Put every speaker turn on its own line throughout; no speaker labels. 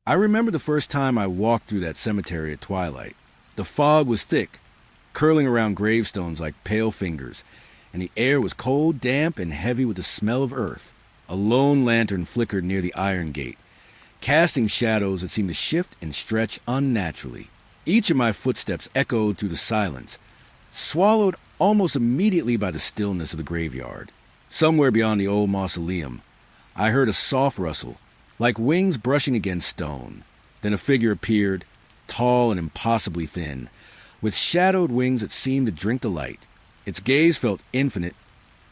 I remember the first time I walked through that cemetery at twilight. The fog was thick, curling around gravestones like pale fingers, and the air was cold, damp, and heavy with the smell of earth. A lone lantern flickered near the iron gate, casting shadows that seemed to shift and stretch unnaturally. Each of my footsteps echoed through the silence, swallowed almost immediately by the stillness of the graveyard. Somewhere beyond the old mausoleum, I heard a soft rustle, like wings brushing against stone. Then a figure appeared, tall and impossibly thin, with shadowed wings that seemed to drink the light. Its gaze felt infinite,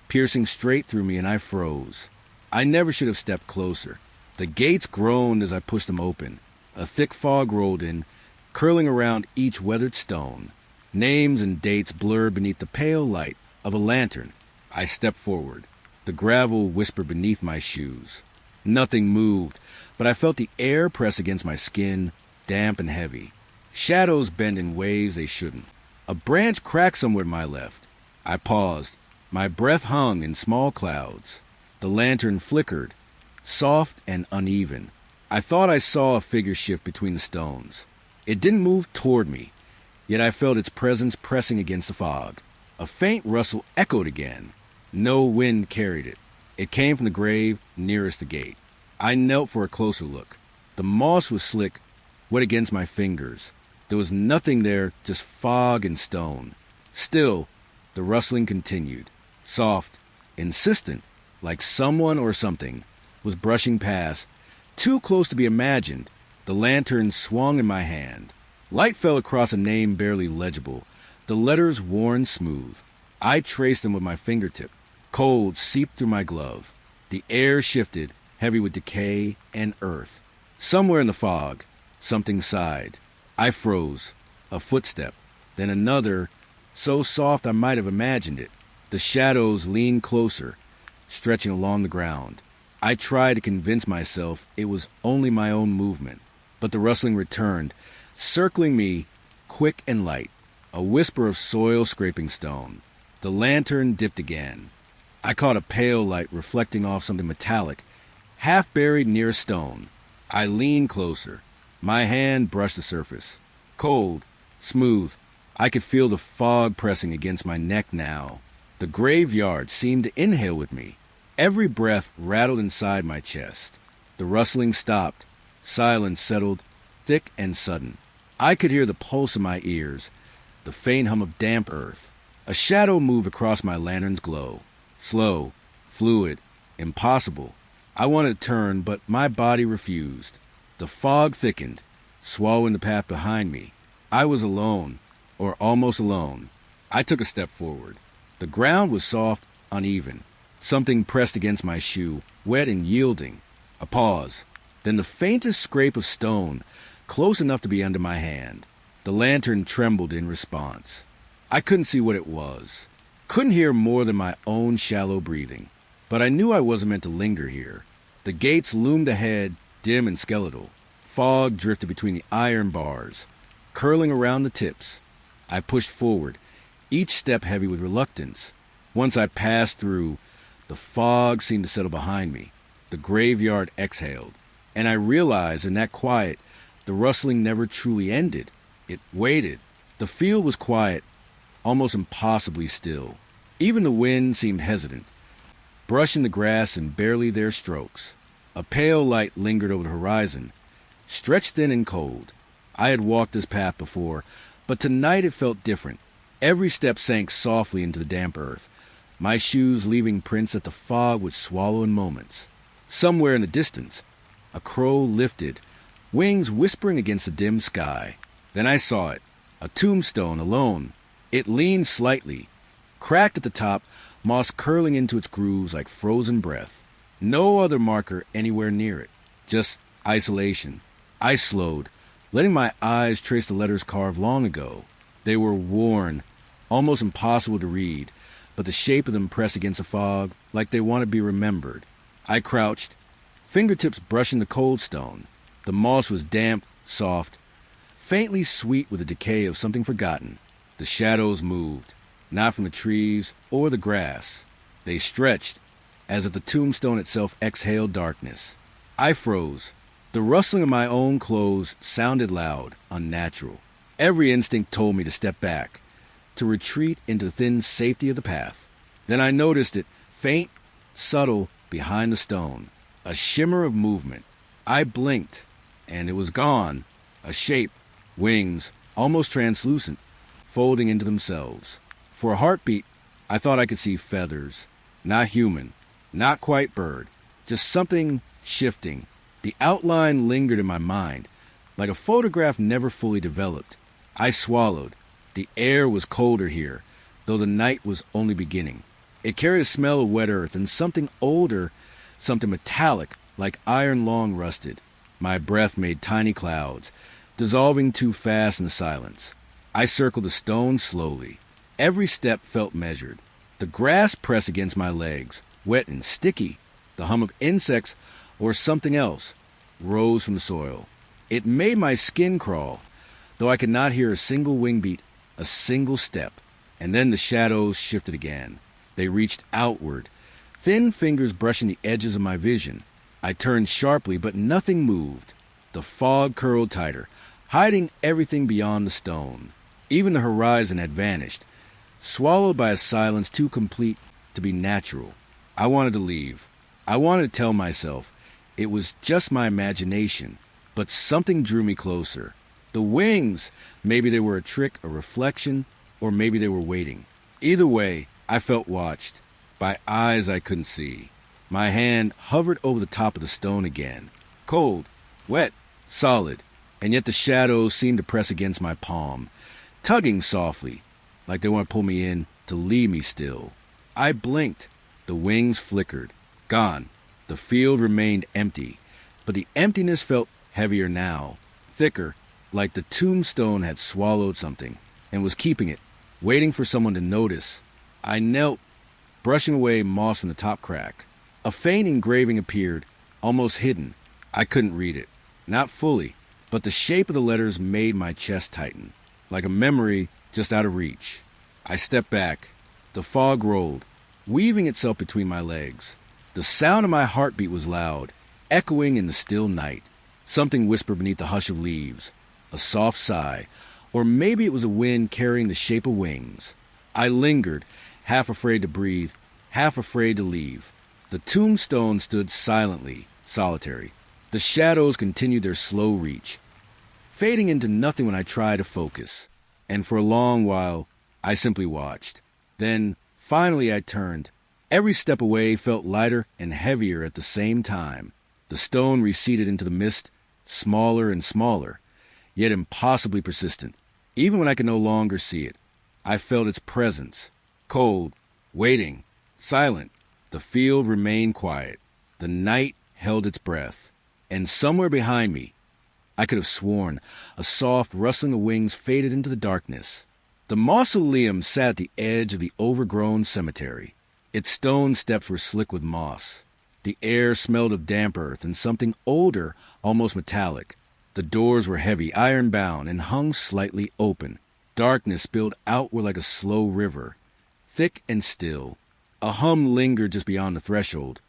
piercing straight through me, and I froze. I never should have stepped closer. The gates groaned as I pushed them open. A thick fog rolled in, curling around each weathered stone. Names and dates blurred beneath the pale light of a lantern. I stepped forward. The gravel whispered beneath my shoes. Nothing moved, but I felt the air press against my skin, damp and heavy. Shadows bent in ways they shouldn't. A branch cracked somewhere to my left. I paused. My breath hung in small clouds. The lantern flickered, soft and uneven. I thought I saw a figure shift between the stones. It didn't move toward me, yet I felt its presence pressing against the fog. A faint rustle echoed again. No wind carried it. It came from the grave nearest the gate. I knelt for a closer look. The moss was slick, wet against my fingers. There was nothing there, just fog and stone. Still, the rustling continued, soft, insistent, like someone or something was brushing past, too close to be imagined. The lantern swung in my hand. Light fell across a name barely legible, the letters worn smooth. I traced them with my fingertip. Cold seeped through my glove. The air shifted, heavy with decay and earth. Somewhere in the fog, something sighed. I froze. A footstep, then another, so soft I might have imagined it. The shadows leaned closer, stretching along the ground. I tried to convince myself it was only my own movement, but the rustling returned, circling me, quick and light, a whisper of soil scraping stone. The lantern dipped again. I caught a pale light reflecting off something metallic, half buried near a stone. I leaned closer. My hand brushed the surface. Cold, smooth. I could feel the fog pressing against my neck now. The graveyard seemed to inhale with me. Every breath rattled inside my chest. The rustling stopped. Silence settled, thick and sudden. I could hear the pulse in my ears, the faint hum of damp earth. A shadow moved across my lantern's glow. Slow, fluid, impossible. I wanted to turn, but my body refused. The fog thickened, swallowing the path behind me. I was alone, or almost alone. I took a step forward. The ground was soft, uneven. Something pressed against my shoe, wet and yielding. A pause. Then the faintest scrape of stone, close enough to be under my hand. The lantern trembled in response. I couldn't see what it was. Couldn't hear more than my own shallow breathing. But I knew I wasn't meant to linger here. The gates loomed ahead, dim and skeletal. Fog drifted between the iron bars, curling around the tips. I pushed forward, each step heavy with reluctance. Once I passed through, the fog seemed to settle behind me. The graveyard exhaled, and I realized in that quiet, the rustling never truly ended. It waited. The field was quiet, almost impossibly still. Even the wind seemed hesitant, brushing the grass in barely their strokes. A pale light lingered over the horizon, stretched thin and cold. I had walked this path before, but tonight it felt different. Every step sank softly into the damp earth, my shoes leaving prints that the fog would swallow in moments. Somewhere in the distance, a crow lifted, wings whispering against the dim sky. Then I saw it, a tombstone alone. It leaned slightly, cracked at the top, moss curling into its grooves like frozen breath. No other marker anywhere near it, just isolation. I slowed, letting my eyes trace the letters carved long ago. They were worn, almost impossible to read, but the shape of them pressed against the fog like they wanted to be remembered. I crouched, fingertips brushing the cold stone. The moss was damp, soft, faintly sweet with the decay of something forgotten. The shadows moved, not from the trees or the grass. They stretched, as if the tombstone itself exhaled darkness. I froze, The rustling of my own clothes sounded loud, unnatural. Every instinct told me to step back, to retreat into the thin safety of the path. Then I noticed it, faint, subtle, behind the stone. A shimmer of movement. I blinked, and it was gone. A shape, wings, almost translucent, folding into themselves. For a heartbeat, I thought I could see feathers. Not human, not quite bird, just something shifting. The outline lingered in my mind, like a photograph never fully developed. I swallowed. The air was colder here, though the night was only beginning. It carried a smell of wet earth and something older, something metallic, like iron long rusted. My breath made tiny clouds, dissolving too fast in the silence. I circled the stone slowly. Every step felt measured. The grass pressed against my legs, wet and sticky. The hum of insects, or something else, rose from the soil. It made my skin crawl, though I could not hear a single wing beat, a single step. And then the shadows shifted again. They reached outward, thin fingers brushing the edges of my vision. I turned sharply, but nothing moved. The fog curled tighter, hiding everything beyond the stone. Even the horizon had vanished, swallowed by a silence too complete to be natural. I wanted to leave. I wanted to tell myself it was just my imagination, but something drew me closer. The wings, maybe they were a trick, a reflection, or maybe they were waiting. Either way, I felt watched, by eyes I couldn't see. My hand hovered over the top of the stone again, cold, wet, solid, and yet the shadows seemed to press against my palm, tugging softly, like they want to pull me in to leave me still. I blinked. The wings flickered. Gone. The field remained empty, but the emptiness felt heavier now, thicker, like the tombstone had swallowed something and was keeping it, waiting for someone to notice. I knelt, brushing away moss from the top crack. A faint engraving appeared, almost hidden. I couldn't read it. Not fully, but the shape of the letters made my chest tighten, like a memory just out of reach. I stepped back. The fog rolled, weaving itself between my legs. The sound of my heartbeat was loud, echoing in the still night. Something whispered beneath the hush of leaves, a soft sigh, or maybe it was a wind carrying the shape of wings. I lingered, half afraid to breathe, half afraid to leave. The tombstone stood silently, solitary. The shadows continued their slow reach, fading into nothing when I tried to focus. And for a long while, I simply watched. Then, finally, I turned. Every step away felt lighter and heavier at the same time. The stone receded into the mist, smaller and smaller, yet impossibly persistent. Even when I could no longer see it, I felt its presence, cold, waiting, silent. The field remained quiet. The night held its breath. And somewhere behind me, I could have sworn, a soft rustling of wings faded into the darkness. The mausoleum sat at the edge of the overgrown cemetery. Its stone steps were slick with moss. The air smelled of damp earth and something older, almost metallic. The doors were heavy, iron-bound, and hung slightly open. Darkness spilled outward like a slow river, thick and still. A hum lingered just beyond the threshold,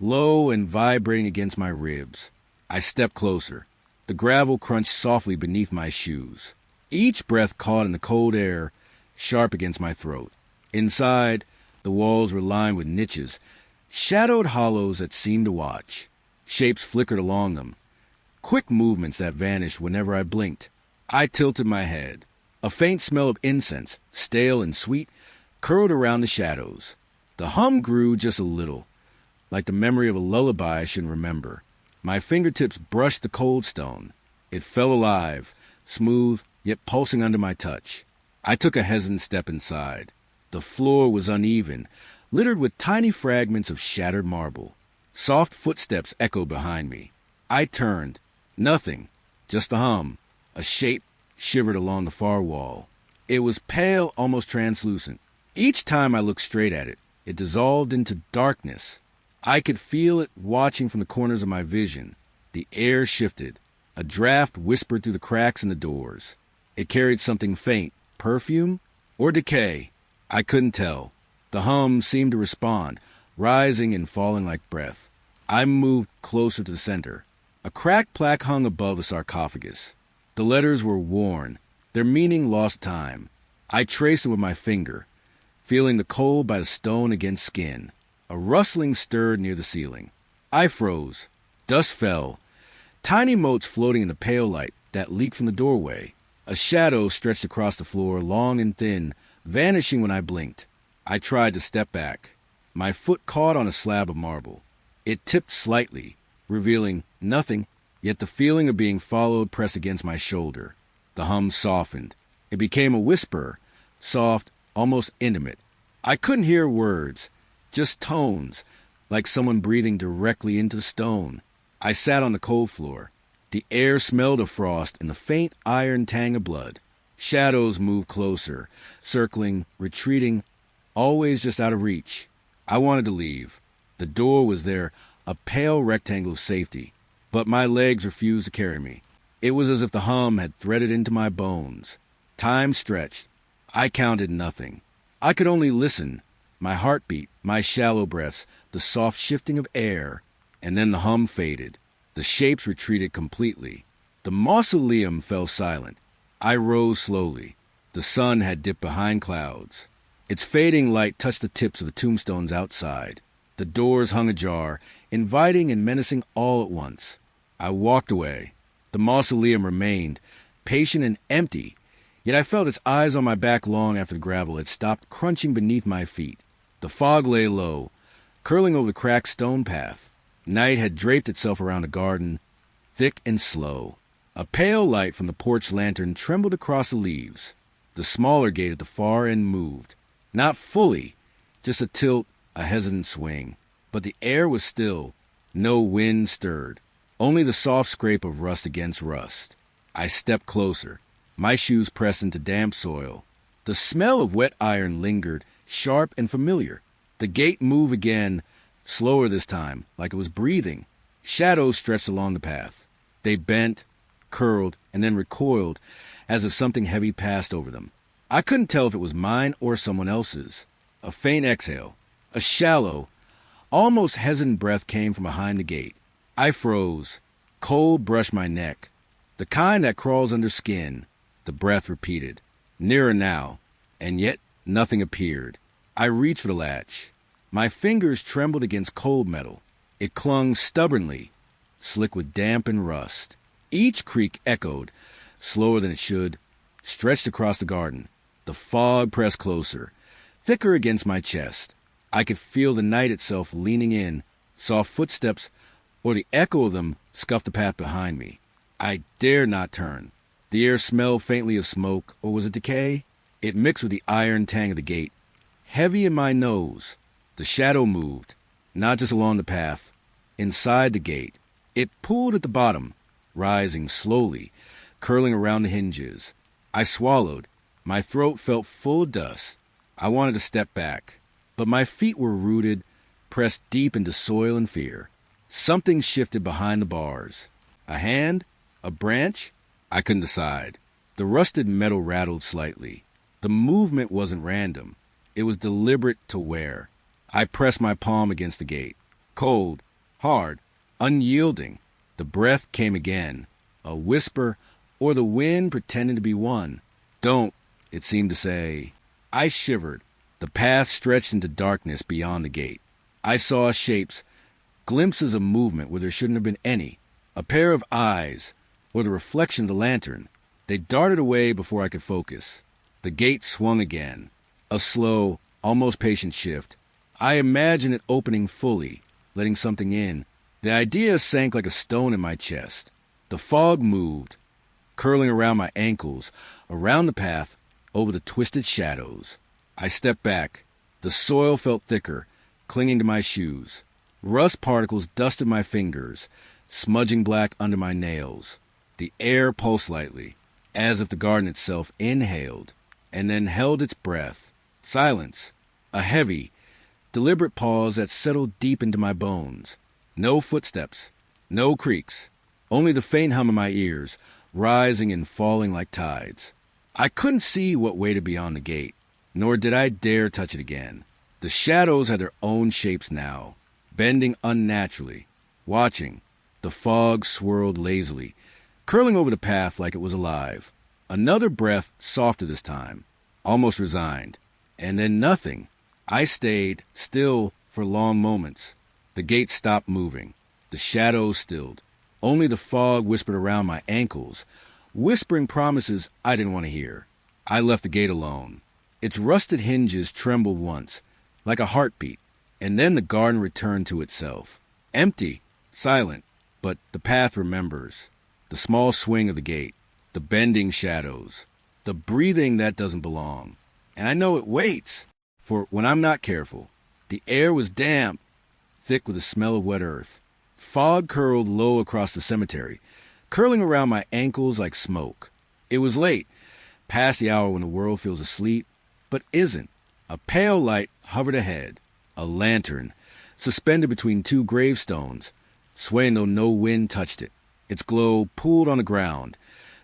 low and vibrating against my ribs. I stepped closer. The gravel crunched softly beneath my shoes. Each breath caught in the cold air, sharp against my throat. Inside, the walls were lined with niches, shadowed hollows that seemed to watch. Shapes flickered along them, quick movements that vanished whenever I blinked. I tilted my head. A faint smell of incense, stale and sweet, curled around the shadows. The hum grew just a little, like the memory of a lullaby I shouldn't remember. My fingertips brushed the cold stone. It felt alive, smooth, yet pulsing under my touch. I took a hesitant step inside. The floor was uneven, littered with tiny fragments of shattered marble. Soft footsteps echoed behind me. I turned. Nothing, just the hum. A shape shivered along the far wall. It was pale, almost translucent. Each time I looked straight at it, it dissolved into darkness. I could feel it watching from the corners of my vision. The air shifted. A draft whispered through the cracks in the doors. It carried something faint, perfume or decay. I couldn't tell. The hum seemed to respond, rising and falling like breath. I moved closer to the center. A cracked plaque hung above the sarcophagus. The letters were worn, their meaning lost time. I traced it with my finger, feeling the cold by the stone against skin. A rustling stirred near the ceiling. I froze. Dust fell, tiny motes floating in the pale light that leaked from the doorway. A shadow stretched across the floor, long and thin, vanishing when I blinked. I tried to step back. My foot caught on a slab of marble. It tipped slightly, revealing nothing, yet the feeling of being followed pressed against my shoulder. The hum softened. It became a whisper, soft, almost intimate. I couldn't hear words, just tones, like someone breathing directly into the stone. I sat on the cold floor. The air smelled of frost and the faint iron tang of blood. Shadows moved closer, circling, retreating, always just out of reach. I wanted to leave. The door was there, a pale rectangle of safety, but my legs refused to carry me. It was as if the hum had threaded into my bones. Time stretched. I counted nothing. I could only listen. My heartbeat, my shallow breaths, the soft shifting of air. And then the hum faded. The shapes retreated completely. The mausoleum fell silent. I rose slowly. The sun had dipped behind clouds. Its fading light touched the tips of the tombstones outside. The doors hung ajar, inviting and menacing all at once. I walked away. The mausoleum remained, patient and empty, yet I felt its eyes on my back long after the gravel had stopped crunching beneath my feet. The fog lay low, curling over the cracked stone path. Night had draped itself around the garden, thick and slow. A pale light from the porch lantern trembled across the leaves. The smaller gate at the far end moved. Not fully, just a tilt, a hesitant swing. But the air was still. No wind stirred. Only the soft scrape of rust against rust. I stepped closer. My shoes pressed into damp soil. The smell of wet iron lingered, sharp and familiar. The gate moved again, slower this time, like it was breathing. Shadows stretched along the path. They bent, curled, and then recoiled, as if something heavy passed over them. I couldn't tell if it was mine or someone else's. A faint exhale, a shallow, almost hesitant breath came from behind the gate. I froze. Cold brushed my neck. The kind that crawls under skin. The breath repeated. Nearer now, and yet nothing appeared. I reached for the latch. My fingers trembled against cold metal. It clung stubbornly, slick with damp and rust. Each creak echoed, slower than it should, stretched across the garden. The fog pressed closer, thicker against my chest. I could feel the night itself leaning in, saw footsteps, or the echo of them scuffed the path behind me. I dared not turn. The air smelled faintly of smoke, or was it decay? It mixed with the iron tang of the gate. Heavy in my nose. The shadow moved, not just along the path, inside the gate. It pulled at the bottom, rising slowly, curling around the hinges. I swallowed. My throat felt full of dust. I wanted to step back, but my feet were rooted, pressed deep into soil and fear. Something shifted behind the bars. A hand? A branch? I couldn't decide. The rusted metal rattled slightly. The movement wasn't random. It was deliberate to wear. I pressed my palm against the gate. Cold, hard, unyielding. The breath came again. A whisper, or the wind pretending to be one. Don't, it seemed to say. I shivered. The path stretched into darkness beyond the gate. I saw shapes, glimpses of movement where there shouldn't have been any. A pair of eyes, or the reflection of the lantern. They darted away before I could focus. The gate swung again. A slow, almost patient shift. I imagined it opening fully, letting something in. The idea sank like a stone in my chest. The fog moved, curling around my ankles, around the path, over the twisted shadows. I stepped back. The soil felt thicker, clinging to my shoes. Rust particles dusted my fingers, smudging black under my nails. The air pulsed lightly, as if the garden itself inhaled, and then held its breath. Silence. A heavy, deliberate pause that settled deep into my bones. No footsteps. No creaks. Only the faint hum in my ears, rising and falling like tides. I couldn't see what waited beyond the gate, nor did I dare touch it again. The shadows had their own shapes now, bending unnaturally, watching. The The fog swirled lazily, curling over the path like it was alive. Another breath, softer this time, almost resigned. And then nothing. I stayed still for long moments. The gate stopped moving. The shadows stilled. Only the fog whispered around my ankles, whispering promises I didn't want to hear. I left the gate alone. Its rusted hinges trembled once, like a heartbeat, and then the garden returned to itself. Empty, silent, but the path remembers. The small swing of the gate, the bending shadows, the breathing that doesn't belong. And I know it waits, for when I'm not careful. The air was damp, thick with the smell of wet earth. Fog curled low across the cemetery, curling around my ankles like smoke. It was late, past the hour when the world feels asleep, but isn't. A pale light hovered ahead, a lantern, suspended between two gravestones, swaying though no wind touched it. Its glow pooled on the ground,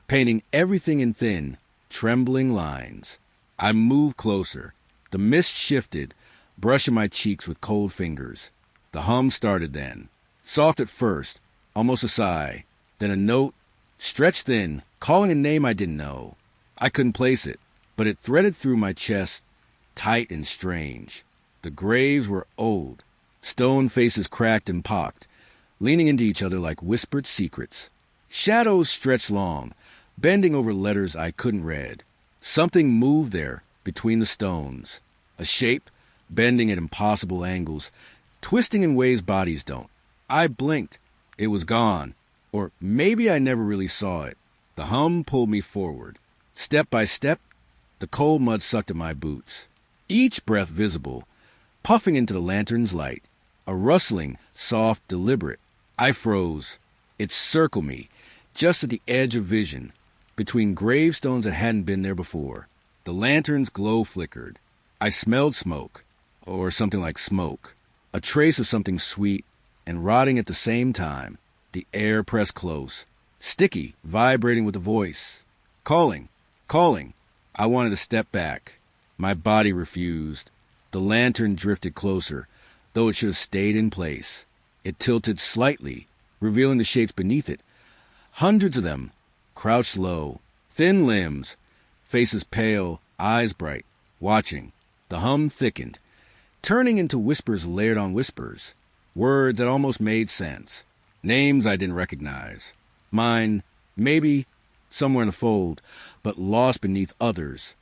painting everything in thin, trembling lines. I moved closer. The mist shifted, brushing my cheeks with cold fingers. The hum started then. Soft at first, almost a sigh, then a note, stretched thin, calling a name I didn't know. I couldn't place it, but it threaded through my chest, tight and strange. The graves were old, stone faces cracked and pocked, leaning into each other like whispered secrets. Shadows stretched long, bending over letters I couldn't read. Something moved there, between the stones. A shape, bending at impossible angles, twisting in ways bodies don't. I blinked. It was gone. Or maybe I never really saw it. The hum pulled me forward. Step by step, the cold mud sucked at my boots. Each breath visible, puffing into the lantern's light. A rustling, soft, deliberate. I froze. It circled me, just at the edge of vision, between gravestones that hadn't been there before. The lantern's glow flickered. I smelled smoke, or something like smoke, a trace of something sweet and rotting at the same time. The air pressed close, sticky, vibrating with a voice. Calling, calling. I wanted to step back. My body refused. The lantern drifted closer, though it should have stayed in place. It tilted slightly, revealing the shapes beneath it. Hundreds of them, crouched low, thin limbs, faces pale, eyes bright, watching. The hum thickened, turning into whispers layered on whispers, words that almost made sense, names I didn't recognize. Mine, maybe, somewhere in the fold, but lost beneath others.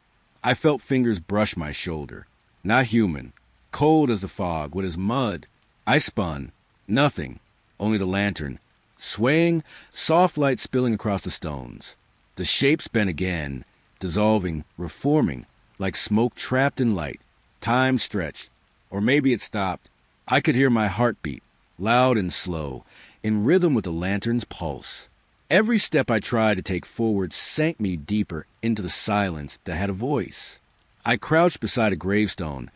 I felt fingers brush my shoulder. Not human, cold as the fog, wet as mud. I spun. Nothing, only the lantern, swaying, soft light spilling across the stones. The shapes bent again, dissolving, reforming, like smoke trapped in light. Time stretched, or maybe it stopped. I could hear my heartbeat, loud and slow, in rhythm with the lantern's pulse. Every step I tried to take forward sank me deeper into the silence that had a voice. I crouched beside a gravestone,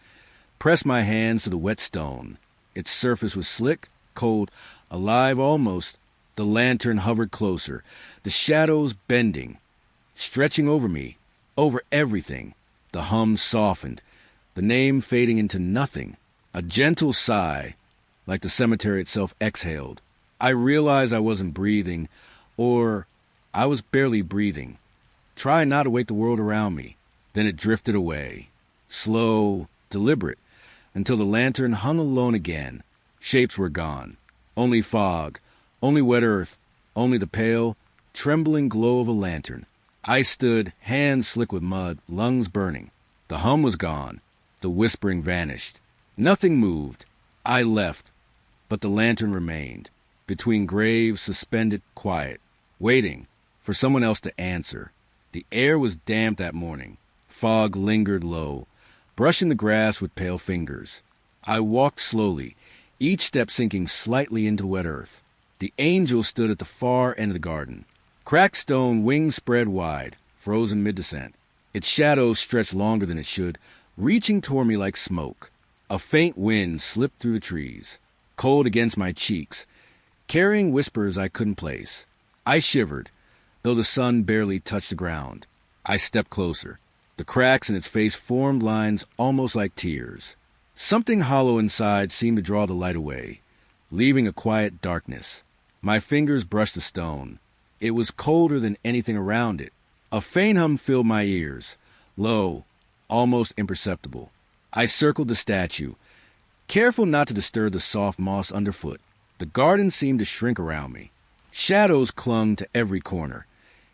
pressed my hands to the wet stone. Its surface was slick, cold, alive almost. The lantern hovered closer, the shadows bending, stretching over me, over everything. The hum softened, the name fading into nothing. A gentle sigh, like the cemetery itself, exhaled. I realized I wasn't breathing, or I was barely breathing. Trying not to wake the world around me. Then it drifted away, slow, deliberate, until the lantern hung alone again. Shapes were gone. Only fog, only wet earth, only the pale, trembling glow of a lantern. I stood, hands slick with mud, lungs burning. The hum was gone. The whispering vanished. Nothing moved. I left, but the lantern remained, between graves, suspended, quiet, waiting for someone else to answer. The air was damp that morning. Fog lingered low, brushing the grass with pale fingers. I walked slowly, each step sinking slightly into wet earth. The angel stood at the far end of the garden. Cracked stone, wings spread wide, frozen mid-descent. Its shadow stretched longer than it should, reaching toward me like smoke. A faint wind slipped through the trees, cold against my cheeks, carrying whispers I couldn't place. I shivered, though the sun barely touched the ground. I stepped closer. The cracks in its face formed lines almost like tears. Something hollow inside seemed to draw the light away, leaving a quiet darkness. My fingers brushed the stone. It was colder than anything around it. A faint hum filled my ears, low, almost imperceptible. I circled the statue, careful not to disturb the soft moss underfoot. The garden seemed to shrink around me. Shadows clung to every corner,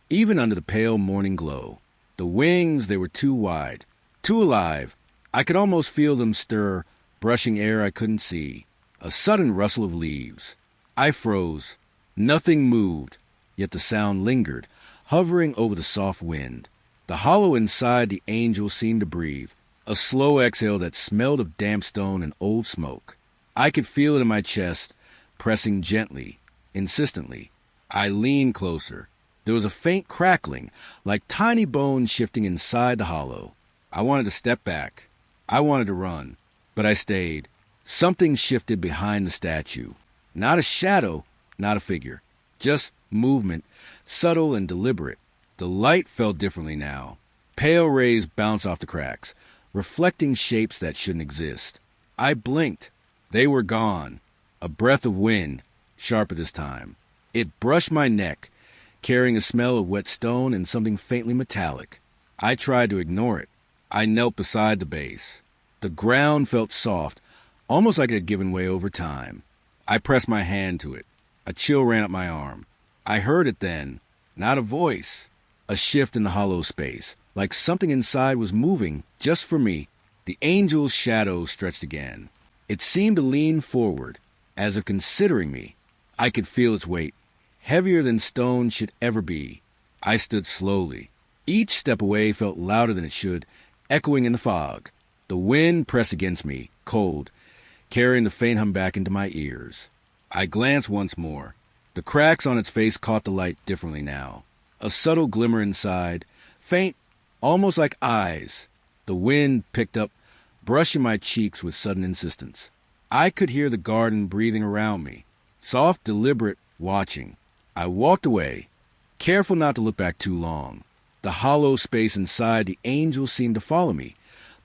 even under the pale morning glow. The wings, they were too wide, too alive. I could almost feel them stir, brushing air I couldn't see. A sudden rustle of leaves. I froze. Nothing moved, yet the sound lingered, hovering over the soft wind. The hollow inside the angel seemed to breathe, a slow exhale that smelled of damp stone and old smoke. I could feel it in my chest, pressing gently, insistently. I leaned closer. There was a faint crackling, like tiny bones shifting inside the hollow. I wanted to step back. I wanted to run, but I stayed. Something shifted behind the statue. Not a shadow, not a figure. Just movement, subtle and deliberate. The light fell differently now. Pale rays bounced off the cracks, reflecting shapes that shouldn't exist. I blinked. They were gone. A breath of wind, sharper this time. It brushed my neck, carrying a smell of wet stone and something faintly metallic. I tried to ignore it. I knelt beside the base. The ground felt soft, almost like it had given way over time. I pressed my hand to it. A chill ran up my arm. I heard it then. Not a voice. A shift in the hollow space, like something inside was moving just for me. The angel's shadow stretched again. It seemed to lean forward, as if considering me. I could feel its weight, heavier than stone should ever be. I stood slowly. Each step away felt louder than it should, echoing in the fog. The wind pressed against me, cold, carrying the faint hum back into my ears. I glanced once more. The cracks on its face caught the light differently now. A subtle glimmer inside, faint, almost like eyes. The wind picked up, brushing my cheeks with sudden insistence. I could hear the garden breathing around me, soft, deliberate, watching. I walked away, careful not to look back too long. The hollow space inside the angel seemed to follow me,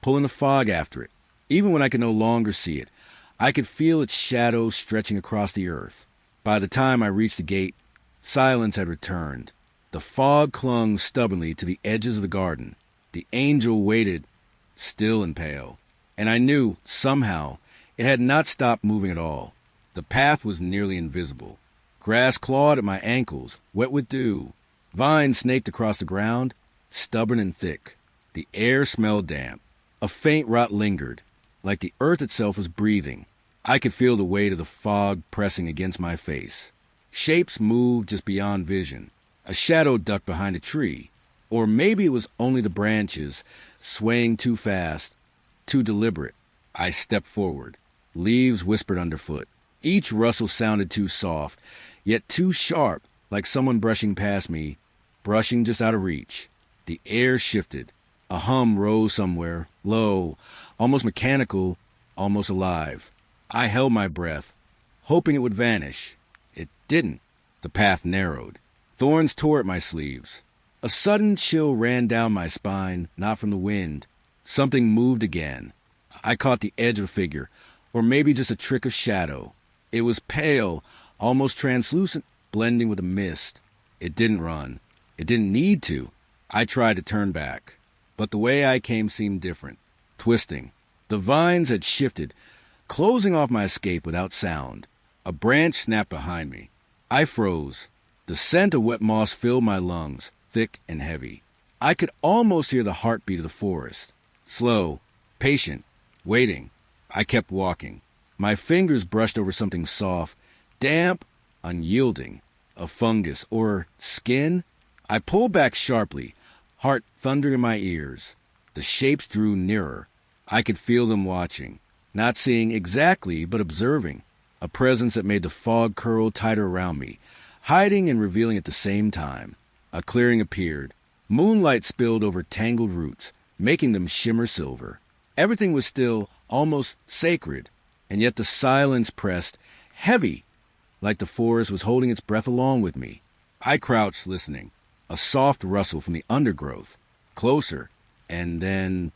pulling the fog after it. Even when I could no longer see it, I could feel its shadow stretching across the earth. By the time I reached the gate, silence had returned. The fog clung stubbornly to the edges of the garden. The angel waited, still and pale. And I knew, somehow, it had not stopped moving at all. The path was nearly invisible. Grass clawed at my ankles, wet with dew. Vines snaked across the ground, stubborn and thick. The air smelled damp. A faint rot lingered, like the earth itself was breathing. I could feel the weight of the fog pressing against my face. Shapes moved just beyond vision. A shadow ducked behind a tree. Or maybe it was only the branches, swaying too fast, too deliberate. I stepped forward. Leaves whispered underfoot. Each rustle sounded too soft, yet too sharp, like someone brushing past me, brushing just out of reach. The air shifted. A hum rose somewhere, low, almost mechanical, almost alive. I held my breath, hoping it would vanish. It didn't. The path narrowed. Thorns tore at my sleeves. A sudden chill ran down my spine, not from the wind. Something moved again. I caught the edge of a figure, or maybe just a trick of shadow. It was pale, almost translucent, blending with a mist. It didn't run. It didn't need to. I tried to turn back. But the way I came seemed different, twisting. The vines had shifted, closing off my escape without sound. A branch snapped behind me. I froze. The scent of wet moss filled my lungs, thick and heavy. I could almost hear the heartbeat of the forest. Slow, patient, waiting. I kept walking. My fingers brushed over something soft, damp, unyielding. A fungus or skin? I pulled back sharply, heart thundered in my ears. The shapes drew nearer. I could feel them watching, not seeing exactly, but observing. A presence that made the fog curl tighter around me, hiding and revealing at the same time. A clearing appeared. Moonlight spilled over tangled roots, making them shimmer silver. Everything was still, almost sacred, and yet the silence pressed, heavy, like the forest was holding its breath along with me. I crouched, listening. A soft rustle from the undergrowth, closer, and then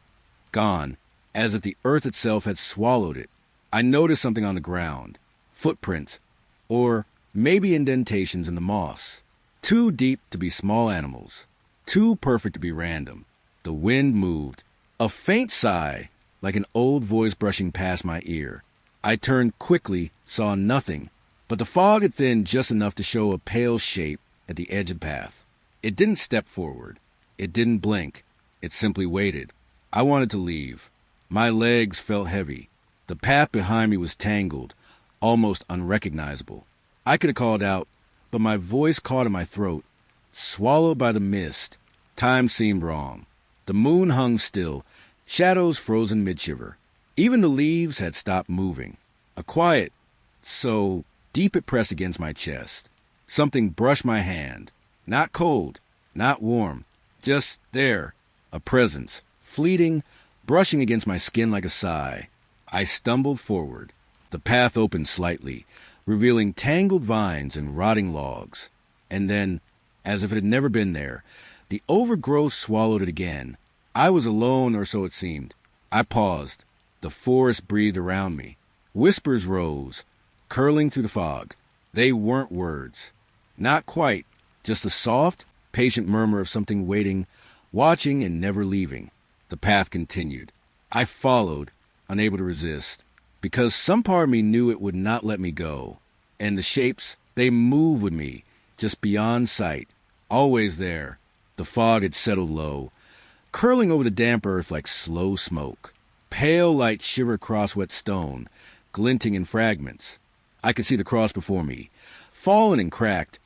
gone, as if the earth itself had swallowed it. I noticed something on the ground. Footprints, or maybe indentations in the moss. Too deep to be small animals. Too perfect to be random. The wind moved. A faint sigh, like an old voice brushing past my ear. I turned quickly, saw nothing, but the fog had thinned just enough to show a pale shape at the edge of the path. It didn't step forward. It didn't blink. It simply waited. I wanted to leave. My legs felt heavy. The path behind me was tangled, almost unrecognizable. I could have called out, but my voice caught in my throat. Swallowed by the mist. Time seemed wrong. The moon hung still, shadows frozen mid-shiver. Even the leaves had stopped moving. A quiet, so deep it pressed against my chest. Something brushed my hand. Not cold, not warm, just there. A presence, fleeting, brushing against my skin like a sigh. I stumbled forward. The path opened slightly, revealing tangled vines and rotting logs. And then, as if it had never been there, the overgrowth swallowed it again. I was alone, or so it seemed. I paused. The forest breathed around me. Whispers rose, curling through the fog. They weren't words. Not quite, just a soft, patient murmur of something waiting, watching and never leaving. The path continued. I followed, unable to resist, because some part of me knew it would not let me go. And the shapes, they moved with me, just beyond sight, always there. The fog had settled low, curling over the damp earth like slow smoke. Pale light shivered across wet stone, glinting in fragments. I could see the cross before me, fallen and cracked,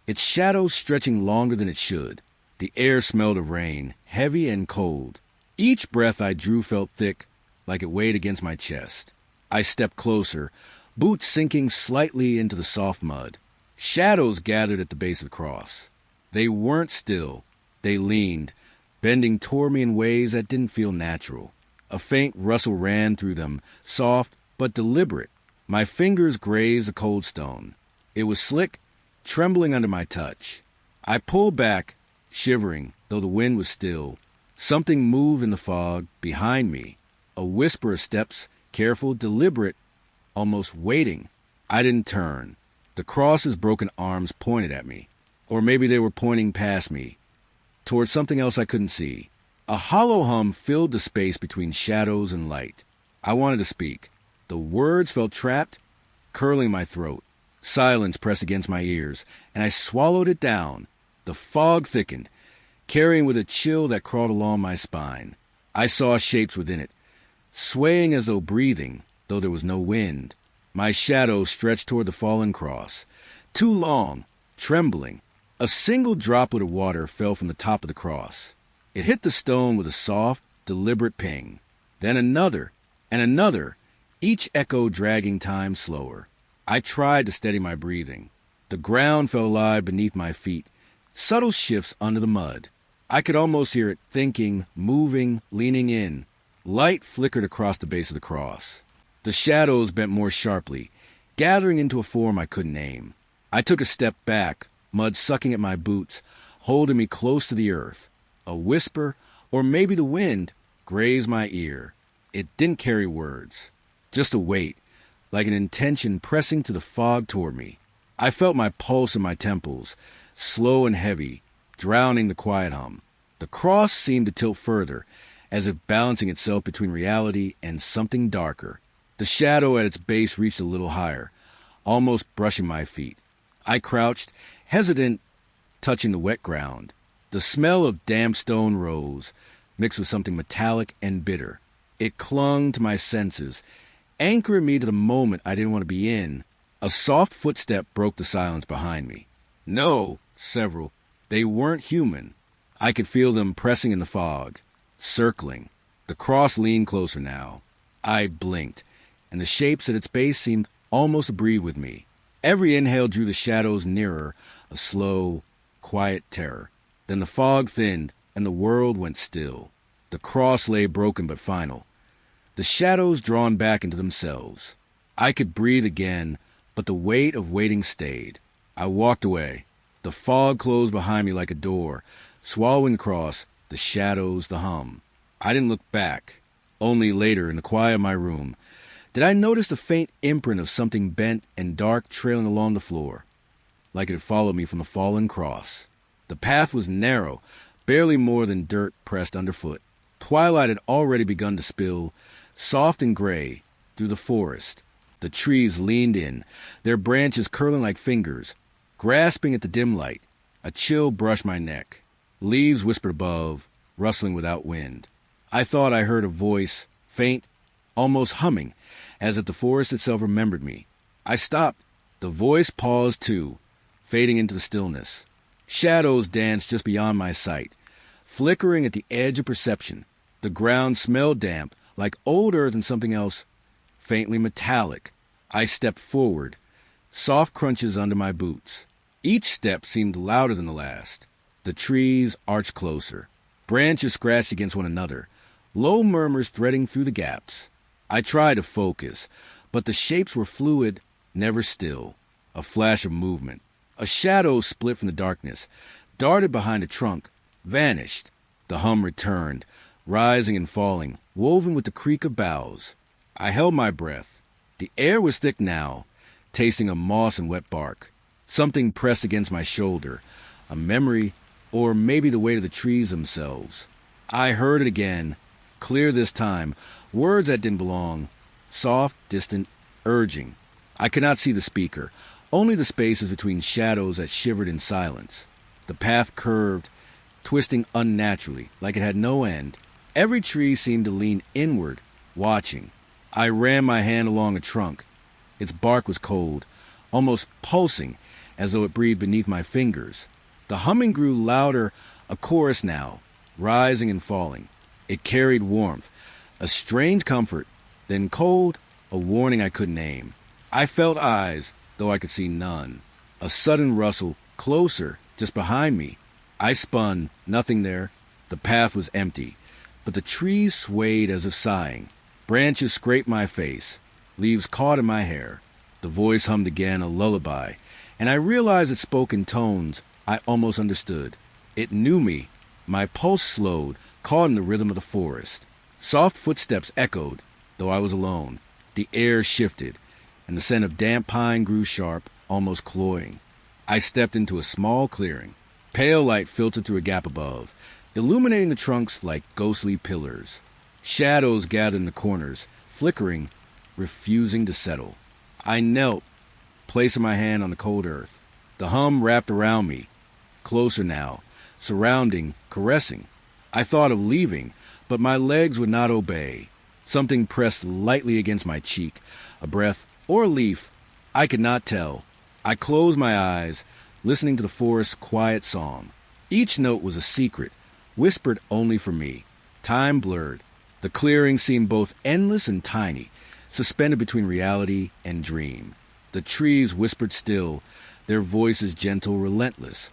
its shadow stretching longer than it should. The air smelled of rain, heavy and cold. Each breath I drew felt thick, like it weighed against my chest. I stepped closer, boots sinking slightly into the soft mud. Shadows gathered at the base of the cross. They weren't still. They leaned, bending toward me in ways that didn't feel natural. A faint rustle ran through them, soft but deliberate. My fingers grazed the cold stone. It was slick, trembling under my touch. I pulled back, shivering, though the wind was still. Something moved in the fog behind me. A whisper of steps, careful, deliberate, almost waiting. I didn't turn. The cross's broken arms pointed at me. Or maybe they were pointing past me, towards something else I couldn't see. A hollow hum filled the space between shadows and light. I wanted to speak. The words felt trapped, curling my throat. Silence pressed against my ears, and I swallowed it down. The fog thickened, carrying with a chill that crawled along my spine. I saw shapes within it, swaying as though breathing, though there was no wind. My shadow stretched toward the fallen cross, too long, trembling. A single droplet of water fell from the top of the cross. It hit the stone with a soft, deliberate ping. Then another, and another, each echo dragging time slower. I tried to steady my breathing. The ground felt alive beneath my feet, subtle shifts under the mud. I could almost hear it thinking, moving, leaning in. Light flickered across the base of the cross. The shadows bent more sharply, gathering into a form I couldn't name. I took a step back, mud sucking at my boots, holding me close to the earth. A whisper, or maybe the wind, grazed my ear. It didn't carry words, just a weight, like an intention pressing to the fog toward me. I felt my pulse in my temples, slow and heavy, drowning the quiet hum. The cross seemed to tilt further, as if balancing itself between reality and something darker. The shadow at its base reached a little higher, almost brushing my feet. I crouched, hesitant, touching the wet ground. The smell of damp stone rose, mixed with something metallic and bitter. It clung to my senses, anchoring me to the moment I didn't want to be in. A soft footstep broke the silence behind me. No, several. They weren't human. I could feel them pressing in the fog, circling. The cross leaned closer now. I blinked, and the shapes at its base seemed almost to breathe with me. Every inhale drew the shadows nearer, a slow, quiet terror. Then the fog thinned, and the world went still. The cross lay broken but final, the shadows drawn back into themselves. I could breathe again, but the weight of waiting stayed. I walked away. The fog closed behind me like a door, swallowing the cross, the shadows, the hum. I didn't look back. Only later, in the quiet of my room, did I notice the faint imprint of something bent and dark trailing along the floor. like it had followed me from the fallen cross. The path was narrow, barely more than dirt pressed underfoot. Twilight had already begun to spill, soft and gray, through the forest. The trees leaned in, their branches curling like fingers, grasping at the dim light. A chill brushed my neck. Leaves whispered above, rustling without wind. I thought I heard a voice, faint, almost humming, as if the forest itself remembered me. I stopped. The voice paused too, fading into the stillness. Shadows danced just beyond my sight, flickering at the edge of perception. The ground smelled damp, like old earth and something else, faintly metallic. I stepped forward, soft crunches under my boots. Each step seemed louder than the last. The trees arched closer. Branches scratched against one another, low murmurs threading through the gaps. I tried to focus, but the shapes were fluid, never still. A flash of movement. A shadow split from the darkness, darted behind a trunk, vanished. The hum returned, rising and falling, woven with the creak of boughs. I held my breath. The air was thick now, tasting of moss and wet bark. Something pressed against my shoulder, a memory, or maybe the weight of the trees themselves. I heard it again, clear this time, words that didn't belong, soft, distant, urging. I could not see the speaker, only the spaces between shadows that shivered in silence. The path curved, twisting unnaturally, like it had no end. Every tree seemed to lean inward, watching. I ran my hand along a trunk. Its bark was cold, almost pulsing, as though it breathed beneath my fingers. The humming grew louder, a chorus now, rising and falling. It carried warmth, a strange comfort, then cold, a warning I couldn't name. I felt eyes, though I could see none. A sudden rustle, closer, just behind me. I spun, nothing there. The path was empty, but the trees swayed as if sighing. Branches scraped my face, leaves caught in my hair. The voice hummed again, a lullaby, and I realized it spoke in tones I almost understood. It knew me. My pulse slowed, caught in the rhythm of the forest. Soft footsteps echoed, though I was alone. The air shifted, and the scent of damp pine grew sharp, almost cloying. I stepped into a small clearing. Pale light filtered through a gap above, illuminating the trunks like ghostly pillars. Shadows gathered in the corners, flickering, refusing to settle. I knelt, placing my hand on the cold earth. The hum wrapped around me, closer now, surrounding, caressing. I thought of leaving, but my legs would not obey. Something pressed lightly against my cheek, a breath or a leaf. I could not tell. I closed my eyes, listening to the forest's quiet song. Each note was a secret, whispered only for me. Time blurred. The clearing seemed both endless and tiny, suspended between reality and dream. The trees whispered still, their voices gentle, relentless,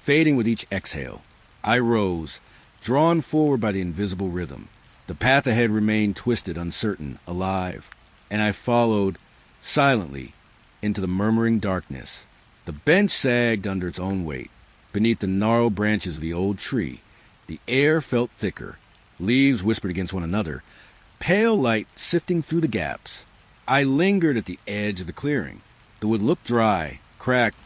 fading with each exhale. I rose, drawn forward by the invisible rhythm. The path ahead remained twisted, uncertain, alive, and I followed, silently, into the murmuring darkness. The bench sagged under its own weight. Beneath the gnarled branches of the old tree, the air felt thicker. Leaves whispered against one another, pale light sifting through the gaps. I lingered at the edge of the clearing. The wood looked dry, cracked,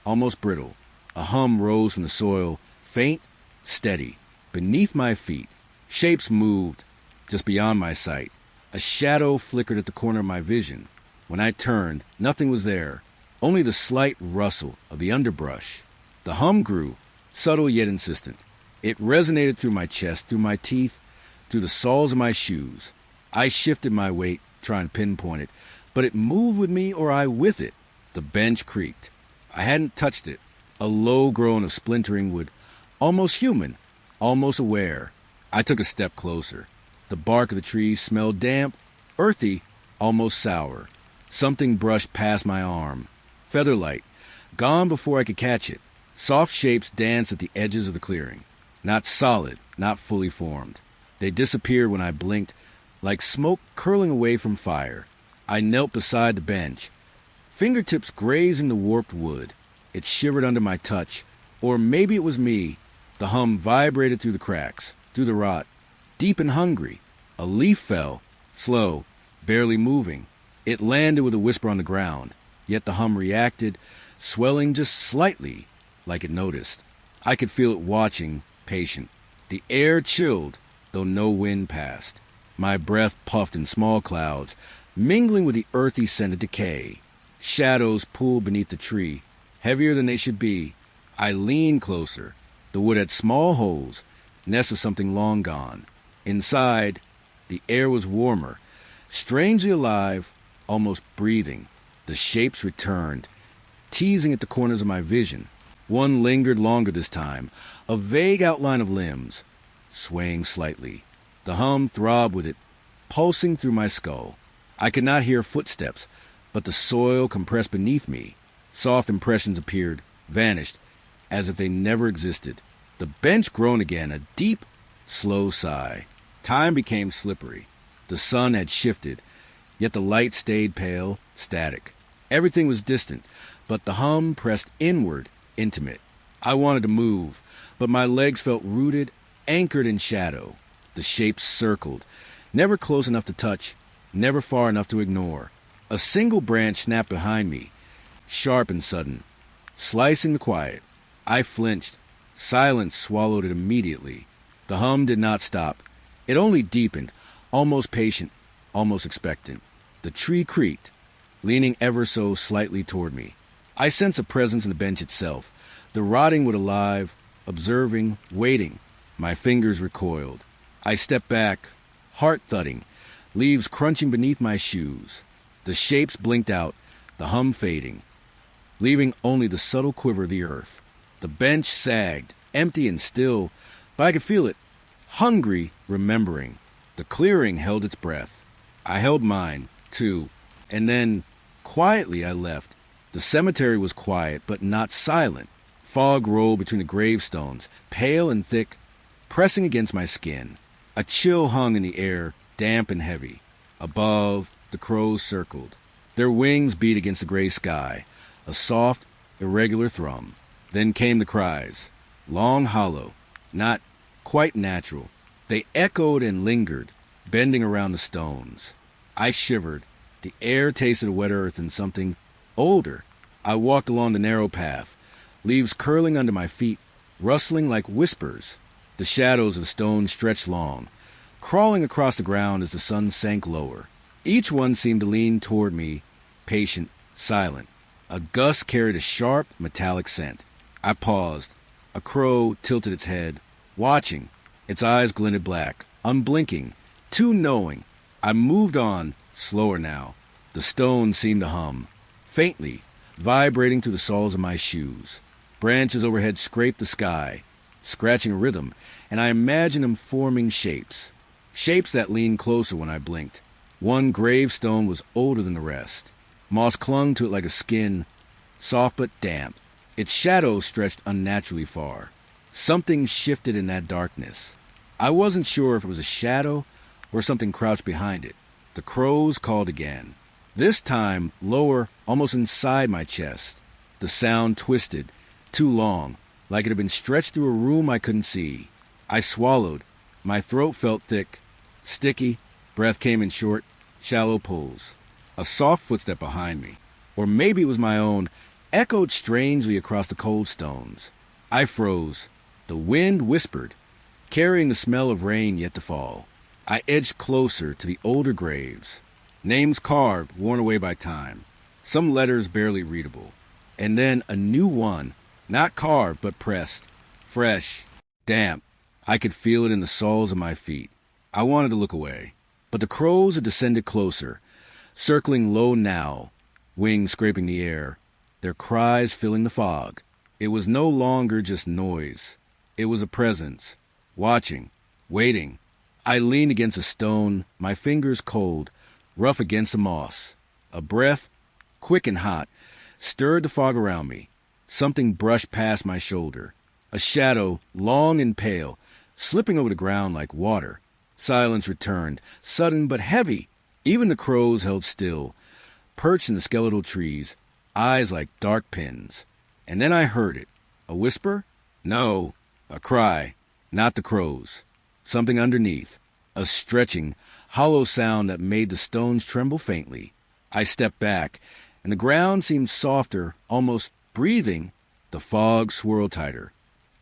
almost brittle. A hum rose from the soil, faint, steady. Beneath my feet, shapes moved, just beyond my sight. A shadow flickered at the corner of my vision. When I turned, nothing was there, only the slight rustle of the underbrush. The hum grew, subtle yet insistent. It resonated through my chest, through my teeth, through the soles of my shoes. I shifted my weight, trying to pinpoint it, but it moved with me or I with it. The bench creaked. I hadn't touched it. A low groan of splintering wood, almost human, almost aware. I took a step closer. The bark of the trees smelled damp, earthy, almost sour. Something brushed past my arm. Featherlight, gone before I could catch it. Soft shapes danced at the edges of the clearing. Not solid, not fully formed. They disappeared when I blinked, like smoke curling away from fire. I knelt beside the bench, fingertips grazing the warped wood. It shivered under my touch, or maybe it was me. The hum vibrated through the cracks, through the rot, deep and hungry. A leaf fell, slow, barely moving. It landed with a whisper on the ground, yet the hum reacted, swelling just slightly, like it noticed. I could feel it watching, patient. The air chilled, though no wind passed. My breath puffed in small clouds, mingling with the earthy scent of decay. Shadows pooled beneath the tree, heavier than they should be. I leaned closer. The wood had small holes, nests of something long gone. Inside, the air was warmer, strangely alive, almost breathing. The shapes returned, teasing at the corners of my vision. One lingered longer this time, a vague outline of limbs, swaying slightly. The hum throbbed with it, pulsing through my skull. I could not hear footsteps, but the soil compressed beneath me. Soft impressions appeared, vanished, as if they never existed. The bench groaned again, a deep, slow sigh. Time became slippery. The sun had shifted, yet the light stayed pale, static. Everything was distant, but the hum pressed inward, intimate. I wanted to move, but my legs felt rooted, anchored in shadow. The shapes circled, never close enough to touch, never far enough to ignore. A single branch snapped behind me, sharp and sudden, slicing the quiet. I flinched. Silence swallowed it immediately. The hum did not stop. It only deepened, almost patient, almost expectant. The tree creaked, leaning ever so slightly toward me. I sensed a presence in the bench itself. The rotting wood alive, observing, waiting. My fingers recoiled. I stepped back, heart thudding, leaves crunching beneath my shoes. The shapes blinked out, the hum fading, leaving only the subtle quiver of the earth. The bench sagged, empty and still, but I could feel it, hungry, remembering. The clearing held its breath. I held mine, too, and then, quietly, I left. The cemetery was quiet, but not silent. Fog rolled between the gravestones, pale and thick, pressing against my skin. A chill hung in the air, damp and heavy. Above, the crows circled. Their wings beat against the gray sky, a soft, irregular thrum. Then came the cries, long, hollow, not quite natural. They echoed and lingered, bending around the stones. I shivered. The air tasted of wet earth and something older. I walked along the narrow path, leaves curling under my feet, rustling like whispers. The shadows of the stones stretched long, crawling across the ground as the sun sank lower. Each one seemed to lean toward me, patient, silent. A gust carried a sharp, metallic scent. I paused. A crow tilted its head, watching. Its eyes glinted black, unblinking, too knowing. I moved on, slower now. The stones seemed to hum, faintly, vibrating through the soles of my shoes. Branches overhead scraped the sky, scratching a rhythm, and I imagined them forming shapes. Shapes that leaned closer when I blinked. One gravestone was older than the rest. Moss clung to it like a skin, soft but damp. Its shadow stretched unnaturally far. Something shifted in that darkness. I wasn't sure if it was a shadow or something crouched behind it. The crows called again. This time, lower, almost inside my chest. The sound twisted, too long, like it had been stretched through a room I couldn't see. I swallowed. My throat felt thick, sticky. Breath came in short, shallow pulls. A soft footstep behind me, or maybe it was my own, echoed strangely across the cold stones. I froze. The wind whispered, carrying the smell of rain yet to fall. I edged closer to the older graves. Names carved, worn away by time. Some letters barely readable. And then a new one, not carved but pressed. Fresh, damp. I could feel it in the soles of my feet. I wanted to look away. But the crows had descended closer, circling low now, wings scraping the air, their cries filling the fog. It was no longer just noise. It was a presence, watching, waiting. I leaned against a stone, my fingers cold, rough against the moss. A breath, quick and hot, stirred the fog around me. Something brushed past my shoulder. A shadow, long and pale, slipping over the ground like water. Silence returned, sudden but heavy. Even the crows held still, perched in the skeletal trees, eyes like dark pins. And then I heard it. A whisper? No, a cry. Not the crows. Something underneath. A stretching, hollow sound that made the stones tremble faintly. I stepped back, and the ground seemed softer, almost Breathing, the fog swirled tighter,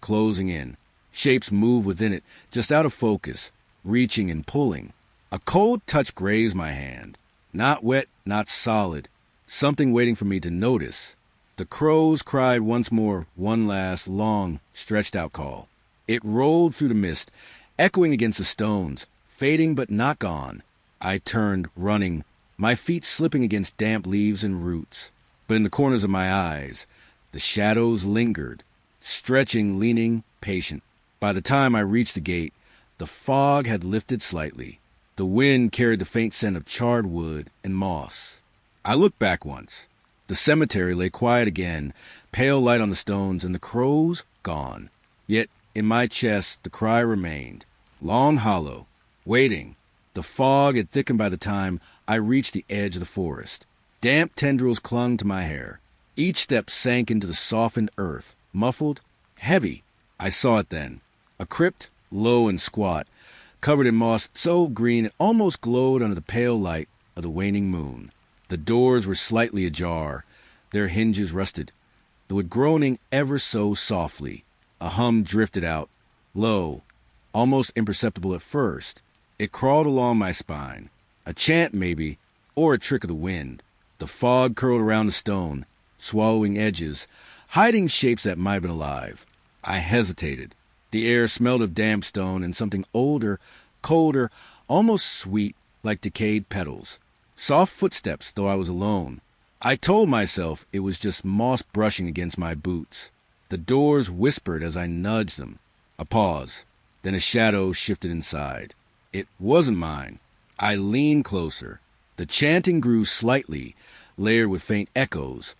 closing in. Shapes moved within it, just out of focus, reaching and pulling. A cold touch grazed my hand. Not wet, not solid. Something waiting for me to notice. The crows cried once more, one last, long, stretched-out call. It rolled through the mist, echoing against the stones, fading but not gone. I turned, running, my feet slipping against damp leaves and roots. But in the corners of my eyes, the shadows lingered, stretching, leaning, patient. By the time I reached the gate, the fog had lifted slightly. The wind carried the faint scent of charred wood and moss. I looked back once. The cemetery lay quiet again, pale light on the stones, and the crows gone. Yet in my chest the cry remained, long hollow, waiting. The fog had thickened by the time I reached the edge of the forest. Damp tendrils clung to my hair. Each step sank into the softened earth, muffled, heavy. I saw it then. A crypt, low and squat, covered in moss so green it almost glowed under the pale light of the waning moon. The doors were slightly ajar, their hinges rusted, though with groaning ever so softly. A hum drifted out, low, almost imperceptible at first. It crawled along my spine. A chant, maybe, or a trick of the wind. The fog curled around the stone, swallowing edges, hiding shapes that might have been alive. I hesitated. The air smelled of damp stone and something older, colder, almost sweet, like decayed petals. Soft footsteps, though I was alone. I told myself it was just moss brushing against my boots. The doors whispered as I nudged them. A pause. Then a shadow shifted inside. It wasn't mine. I leaned closer. The chanting grew slightly, layered with faint echoes,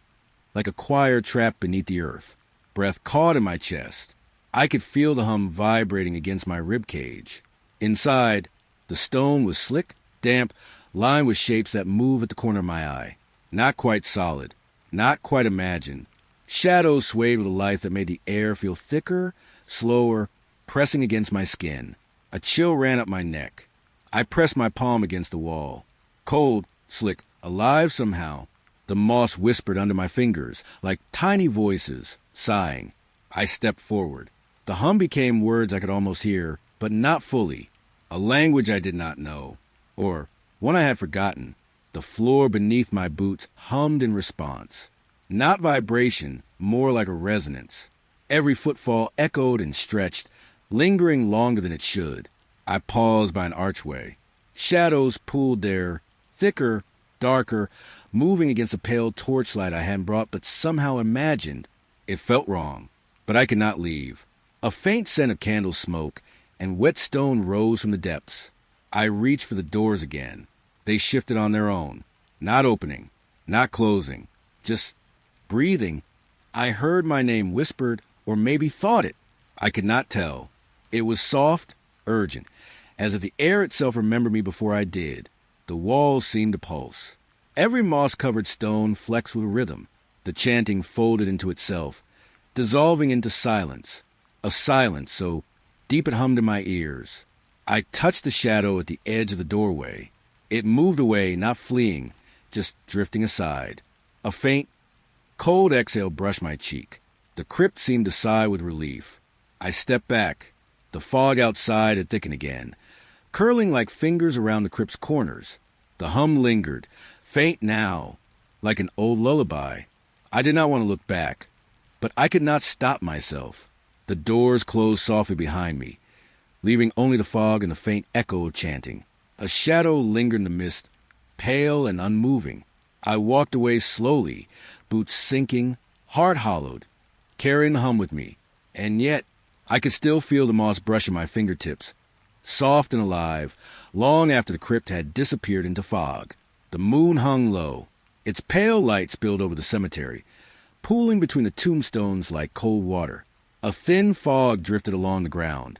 like a choir trapped beneath the earth. Breath caught in my chest. I could feel the hum vibrating against my rib cage. Inside, the stone was slick, damp, lined with shapes that moved at the corner of my eye. Not quite solid, not quite imagined. Shadows swayed with a life that made the air feel thicker, slower, pressing against my skin. A chill ran up my neck. I pressed my palm against the wall. Cold, slick, alive somehow. The moss whispered under my fingers, like tiny voices, sighing. I stepped forward. The hum became words I could almost hear, but not fully. A language I did not know, or one I had forgotten. The floor beneath my boots hummed in response. Not vibration, more like a resonance. Every footfall echoed and stretched, lingering longer than it should. I paused by an archway. Shadows pooled there, thicker, darker, moving against a pale torchlight I hadn't brought but somehow imagined. It felt wrong, but I could not leave. A faint scent of candle smoke and wet stone rose from the depths. I reached for the doors again. They shifted on their own, not opening, not closing, just breathing. I heard my name whispered, or maybe thought it. I could not tell. It was soft, urgent, as if the air itself remembered me before I did. The walls seemed to pulse. Every moss-covered stone flexed with rhythm. The chanting folded into itself, dissolving into silence. A silence so deep it hummed in my ears. I touched the shadow at the edge of the doorway. It moved away, not fleeing, just drifting aside. A faint, cold exhale brushed my cheek. The crypt seemed to sigh with relief. I stepped back. The fog outside had thickened again, curling like fingers around the crypt's corners. The hum lingered, faint now, like an old lullaby. I did not want to look back, but I could not stop myself. The doors closed softly behind me, leaving only the fog and the faint echo of chanting. A shadow lingered in the mist, pale and unmoving. I walked away slowly, boots sinking, heart hollowed, carrying the hum with me. And yet, I could still feel the moss brushing my fingertips, soft and alive, long after the crypt had disappeared into fog. The moon hung low. Its pale light spilled over the cemetery, pooling between the tombstones like cold water. A thin fog drifted along the ground,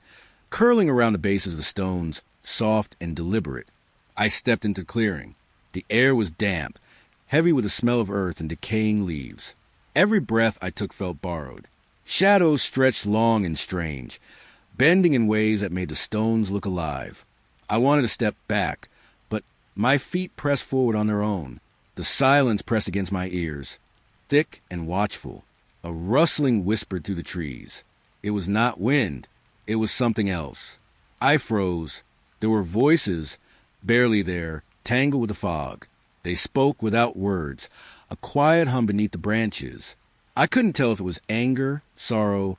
curling around the bases of the stones, soft and deliberate. I stepped into the clearing. The air was damp, heavy with the smell of earth and decaying leaves. Every breath I took felt borrowed. Shadows stretched long and strange, bending in ways that made the stones look alive. I wanted to step back, but my feet pressed forward on their own. The silence pressed against my ears, thick and watchful. A rustling whispered through the trees. It was not wind. It was something else. I froze. There were voices, barely there, tangled with the fog. They spoke without words, a quiet hum beneath the branches. I couldn't tell if it was anger, sorrow,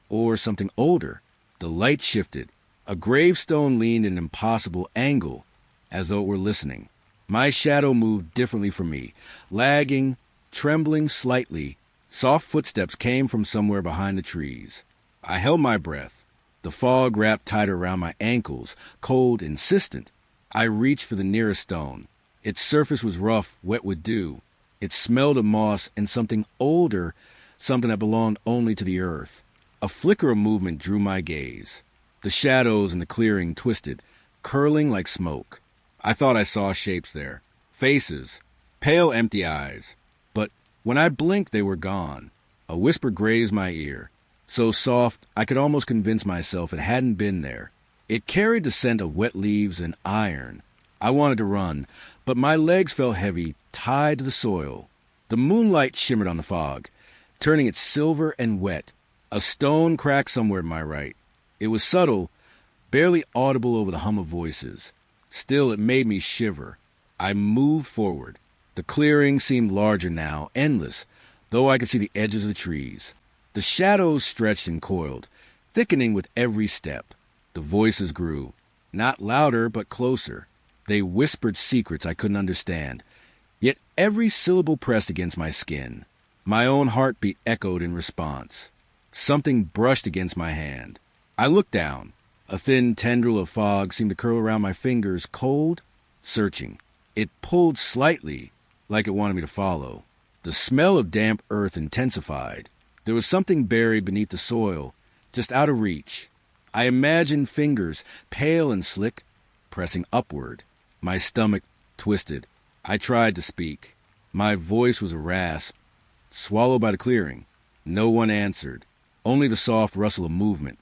or something older. The light shifted. A gravestone leaned at an impossible angle, as though it were listening. My shadow moved differently from me, lagging, trembling slightly. Soft footsteps came from somewhere behind the trees. I held my breath. The fog wrapped tighter around my ankles, cold, insistent. I reached for the nearest stone. Its surface was rough, wet with dew. It smelled of moss and something older, something that belonged only to the earth. A flicker of movement drew my gaze. The shadows in the clearing twisted, curling like smoke. I thought I saw shapes there. Faces. Pale, empty eyes. But when I blinked, they were gone. A whisper grazed my ear. So soft, I could almost convince myself it hadn't been there. It carried the scent of wet leaves and iron. I wanted to run, but my legs felt heavy, tied to the soil. The moonlight shimmered on the fog, turning it silver and wet. A stone cracked somewhere to my right. It was subtle, barely audible over the hum of voices. Still, it made me shiver. I moved forward. The clearing seemed larger now, endless, though I could see the edges of the trees. The shadows stretched and coiled, thickening with every step. The voices grew, not louder but closer. They whispered secrets I couldn't understand, yet every syllable pressed against my skin. My own heartbeat echoed in response. Something brushed against my hand. I looked down. A thin tendril of fog seemed to curl around my fingers, cold, searching. It pulled slightly, like it wanted me to follow. The smell of damp earth intensified. There was something buried beneath the soil, just out of reach. I imagined fingers, pale and slick, pressing upward. My stomach twisted. I tried to speak. My voice was a rasp, swallowed by the clearing. No one answered, only the soft rustle of movement.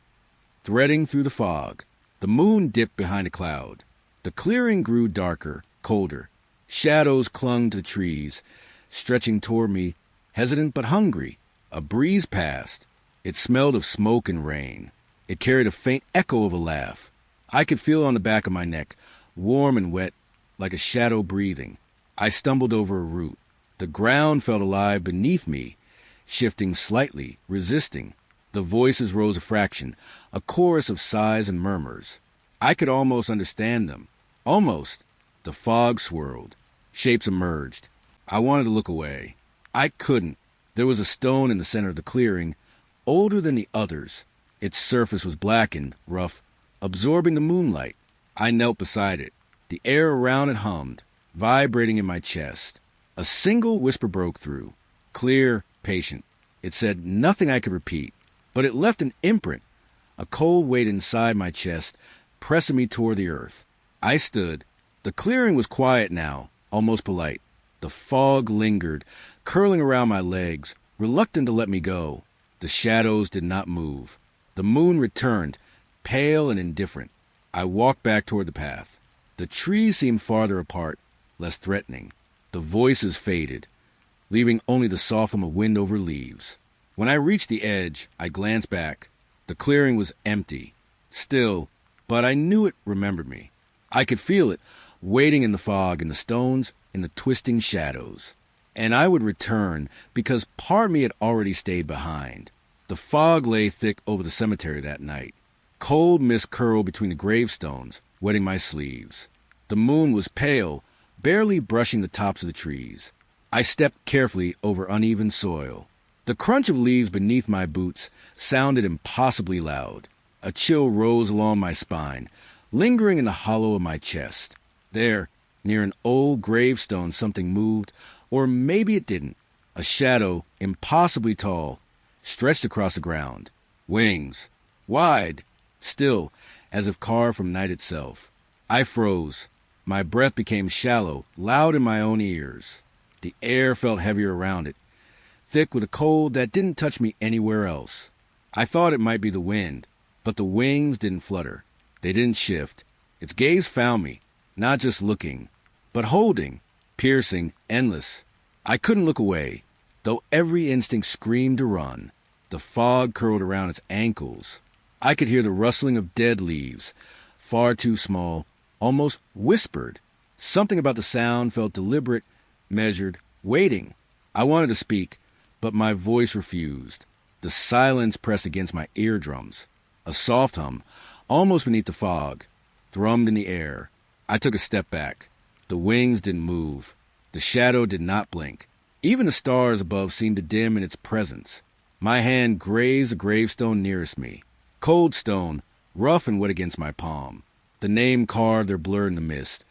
Threading through the fog, the moon dipped behind a cloud. The clearing grew darker, colder. Shadows clung to the trees, stretching toward me, hesitant but hungry. A breeze passed. It smelled of smoke and rain. It carried a faint echo of a laugh. I could feel it on the back of my neck, warm and wet, like a shadow breathing. I stumbled over a root. The ground felt alive beneath me, shifting slightly, resisting. The voices rose a fraction, a chorus of sighs and murmurs. I could almost understand them. Almost. The fog swirled. Shapes emerged. I wanted to look away. I couldn't. There was a stone in the center of the clearing, older than the others. Its surface was blackened, rough, absorbing the moonlight. I knelt beside it. The air around it hummed, vibrating in my chest. A single whisper broke through, clear, patient. It said nothing I could repeat, but it left an imprint, a cold weight inside my chest, pressing me toward the earth. I stood. The clearing was quiet now, almost polite. The fog lingered, curling around my legs, reluctant to let me go. The shadows did not move. The moon returned, pale and indifferent. I walked back toward the path. The trees seemed farther apart, less threatening. The voices faded, leaving only the soft hum of wind over leaves. When I reached the edge, I glanced back. The clearing was empty, still, but I knew it remembered me. I could feel it, waiting in the fog, in the stones, in the twisting shadows. And I would return, because part of me had already stayed behind. The fog lay thick over the cemetery that night. Cold mist curled between the gravestones, wetting my sleeves. The moon was pale, barely brushing the tops of the trees. I stepped carefully over uneven soil. The crunch of leaves beneath my boots sounded impossibly loud. A chill rose along my spine, lingering in the hollow of my chest. There, near an old gravestone, something moved, or maybe it didn't. A shadow, impossibly tall, stretched across the ground. Wings. Wide. Still, as if carved from night itself. I froze. My breath became shallow, loud in my own ears. The air felt heavier around it, thick with a cold that didn't touch me anywhere else. I thought it might be the wind, but the wings didn't flutter. They didn't shift. Its gaze found me, not just looking, but holding, piercing, endless. I couldn't look away. though every instinct screamed to run. The fog curled around its ankles. I could hear the rustling of dead leaves, far too small, almost whispered. Something about the sound felt deliberate, measured, waiting. I wanted to speak, but my voice refused. The silence pressed against my eardrums. A soft hum, almost beneath the fog, thrummed in the air. I took a step back. The wings didn't move. The shadow did not blink. Even the stars above seemed to dim in its presence. My hand grazed the gravestone nearest me. Cold stone, rough and wet against my palm. The name carved there blurred in the mist.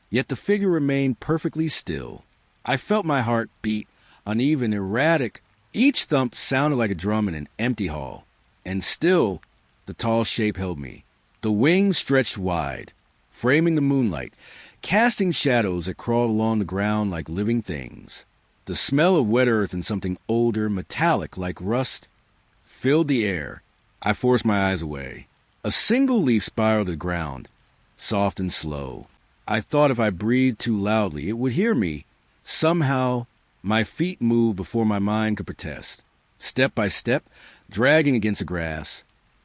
Yet the figure remained perfectly still. I felt my heart beat, uneven, erratic. Each thump sounded like a drum in an empty hall. And still, the tall shape held me. The wings stretched wide, framing the moonlight, casting shadows that crawled along the ground like living things. The smell of wet earth and something older, metallic like rust, filled the air. I forced my eyes away. A single leaf spiraled to the ground, soft and slow. I thought if I breathed too loudly, it would hear me. Somehow, my feet moved before my mind could protest. Step by step, dragging against the grass,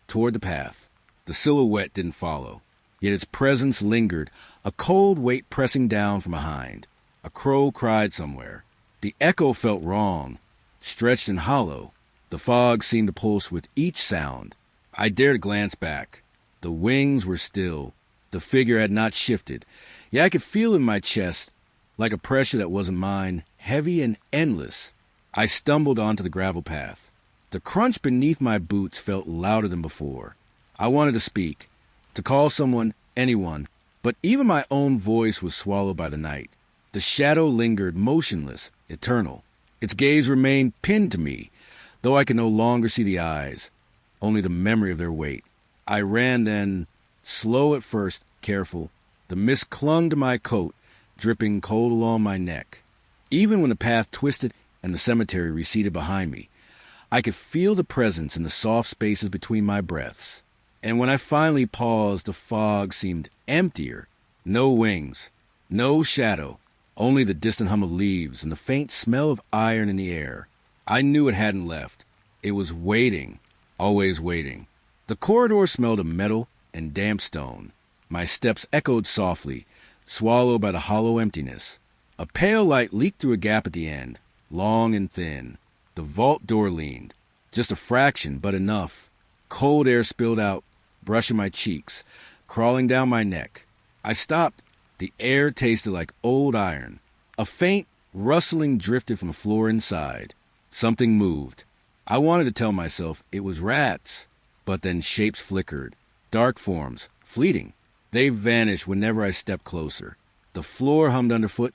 toward the path. The silhouette didn't follow, yet its presence lingered, a cold weight pressing down from behind. A crow cried somewhere. The echo felt wrong, stretched and hollow. The fog seemed to pulse with each sound. I dared to glance back. The wings were still. The figure had not shifted. Yet I could feel in my chest, like a pressure that wasn't mine, heavy and endless. I stumbled onto the gravel path. The crunch beneath my boots felt louder than before. I wanted to speak, to call someone, anyone, but even my own voice was swallowed by the night. The shadow lingered, motionless, eternal. Its gaze remained pinned to me, though I could no longer see the eyes, only the memory of their weight. I ran then, slow at first, careful. The mist clung to my coat, dripping cold along my neck. Even when the path twisted and the cemetery receded behind me, I could feel the presence in the soft spaces between my breaths. And when I finally paused, the fog seemed emptier. No wings, no shadow, only the distant hum of leaves and the faint smell of iron in the air. I knew it hadn't left. It was waiting, always waiting. The corridor smelled of metal and damp stone. My steps echoed softly, swallowed by the hollow emptiness. A pale light leaked through a gap at the end, long and thin. The vault door leaned, just a fraction, but enough. Cold air spilled out, brushing my cheeks, crawling down my neck. I stopped. The air tasted like old iron. A faint rustling drifted from the floor inside. Something moved. I wanted to tell myself it was rats, but then shapes flickered. Dark forms, fleeting. They vanished whenever I stepped closer. The floor hummed underfoot,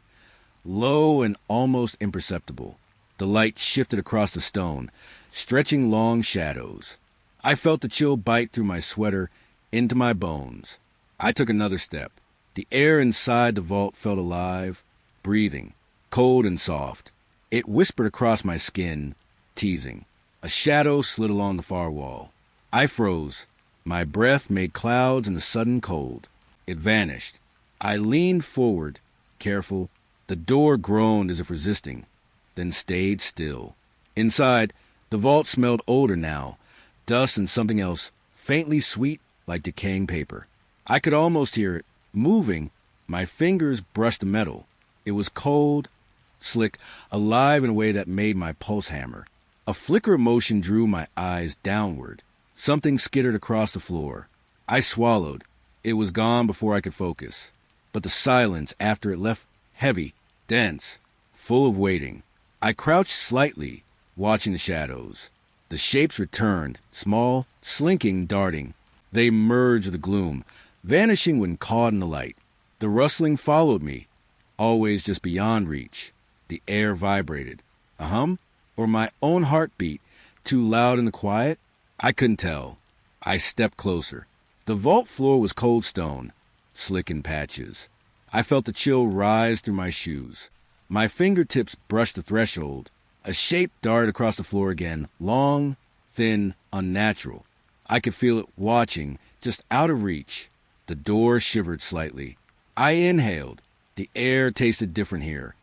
low and almost imperceptible. The light shifted across the stone, stretching long shadows. I felt the chill bite through my sweater, into my bones. I took another step. The air inside the vault felt alive, breathing, cold and soft. It whispered across my skin, teasing. A shadow slid along the far wall. I froze. My breath made clouds in the sudden cold. It vanished. I leaned forward, careful. The door groaned as if resisting, then stayed still. Inside, the vault smelled older now, dust and something else, faintly sweet like decaying paper. I could almost hear it, moving. My fingers brushed the metal. It was cold, slick, alive in a way that made my pulse hammer. A flicker of motion drew my eyes downward. Something skittered across the floor. I swallowed. It was gone before I could focus. But the silence after it left heavy, dense, full of waiting. I crouched slightly, watching the shadows. The shapes returned, small, slinking, darting. They merged with the gloom, vanishing when caught in the light. The rustling followed me, always just beyond reach. The air vibrated. A hum? Or my own heartbeat, too loud in the quiet? I couldn't tell. I stepped closer. The vault floor was cold stone, slick in patches. I felt the chill rise through my shoes. My fingertips brushed the threshold. A shape darted across the floor again, long, thin, unnatural. I could feel it watching, just out of reach. The door shivered slightly. I inhaled. The air tasted different here.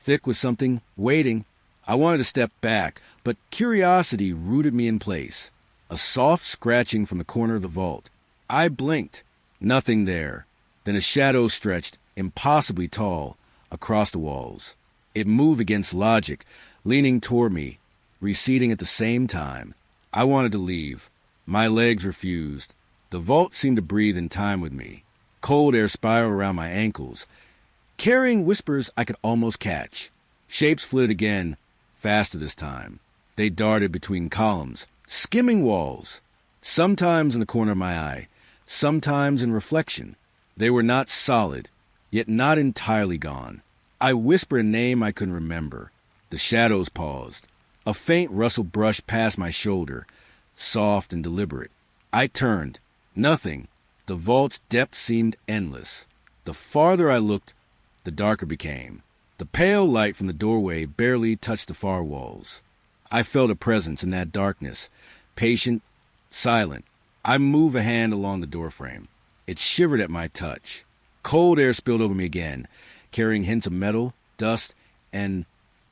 Thick with something waiting, I wanted to step back, but curiosity rooted me in place. A soft scratching from the corner of the vault. I blinked. Nothing there. Then a shadow stretched, impossibly tall, across the walls. It moved against logic, leaning toward me, receding at the same time. I wanted to leave. My legs refused. The vault seemed to breathe in time with me. Cold air spiraled around my ankles, carrying whispers I could almost catch. Shapes flitted again, faster this time. They darted between columns, skimming walls, sometimes in the corner of my eye, sometimes in reflection. They were not solid, yet not entirely gone. I whispered a name I couldn't remember. The shadows paused. A faint rustle brushed past my shoulder, soft and deliberate. I turned. Nothing. The vault's depth seemed endless. The farther I looked, the darker it became. The pale light from the doorway barely touched the far walls. I felt a presence in that darkness, patient, silent. I moved a hand along the doorframe. It shivered at my touch. Cold air spilled over me again, carrying hints of metal, dust, and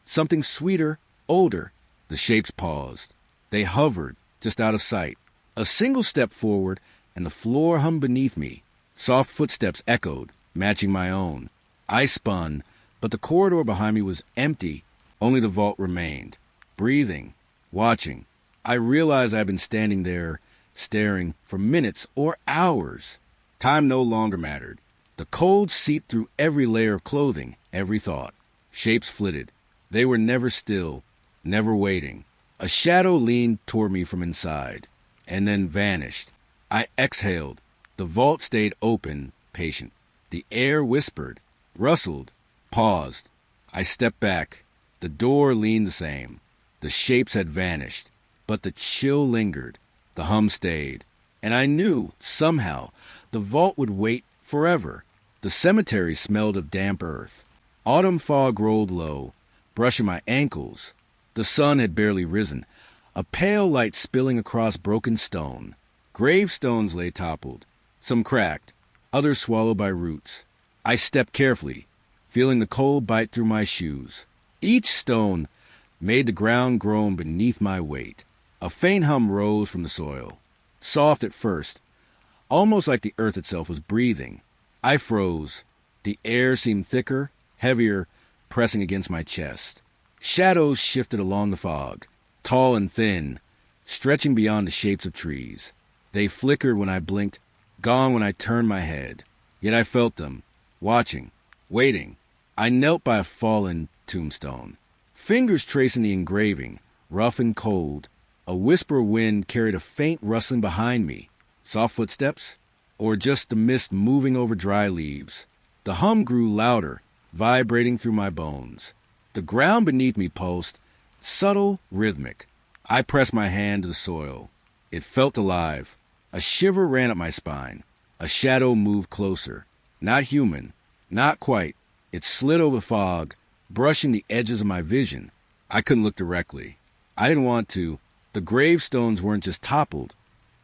something sweeter, older. The shapes paused. They hovered, just out of sight. A single step forward, and the floor hummed beneath me. Soft footsteps echoed, matching my own. I spun, but the corridor behind me was empty. Only the vault remained, breathing, watching. I realized I had been standing there, staring, for minutes or hours. Time no longer mattered. The cold seeped through every layer of clothing, every thought. Shapes flitted. They were never still, never waiting. A shadow leaned toward me from inside, and then vanished. I exhaled. The vault stayed open, patient. The air whispered, rustled, paused. I stepped back. The door leaned the same. The shapes had vanished, but the chill lingered. The hum stayed. And I knew, somehow, the vault would wait forever. The cemetery smelled of damp earth. Autumn fog rolled low, brushing my ankles. The sun had barely risen, a pale light spilling across broken stone. Gravestones lay toppled, some cracked, others swallowed by roots. I stepped carefully, feeling the cold bite through my shoes. Each stone made the ground groan beneath my weight. A faint hum rose from the soil, soft at first, almost like the earth itself was breathing. I froze. The air seemed thicker, heavier, pressing against my chest. Shadows shifted along the fog, tall and thin, stretching beyond the shapes of trees. They flickered when I blinked, gone when I turned my head. Yet I felt them, watching, waiting. I knelt by a fallen tombstone, fingers tracing the engraving, rough and cold. A whisper of wind carried a faint rustling behind me. Soft footsteps? Or just the mist moving over dry leaves? The hum grew louder, vibrating through my bones. The ground beneath me pulsed, subtle, rhythmic. I pressed my hand to the soil. It felt alive. A shiver ran up my spine. A shadow moved closer. Not human. Not quite. It slid over fog, brushing the edges of my vision. I couldn't look directly. I didn't want to. The gravestones weren't just toppled.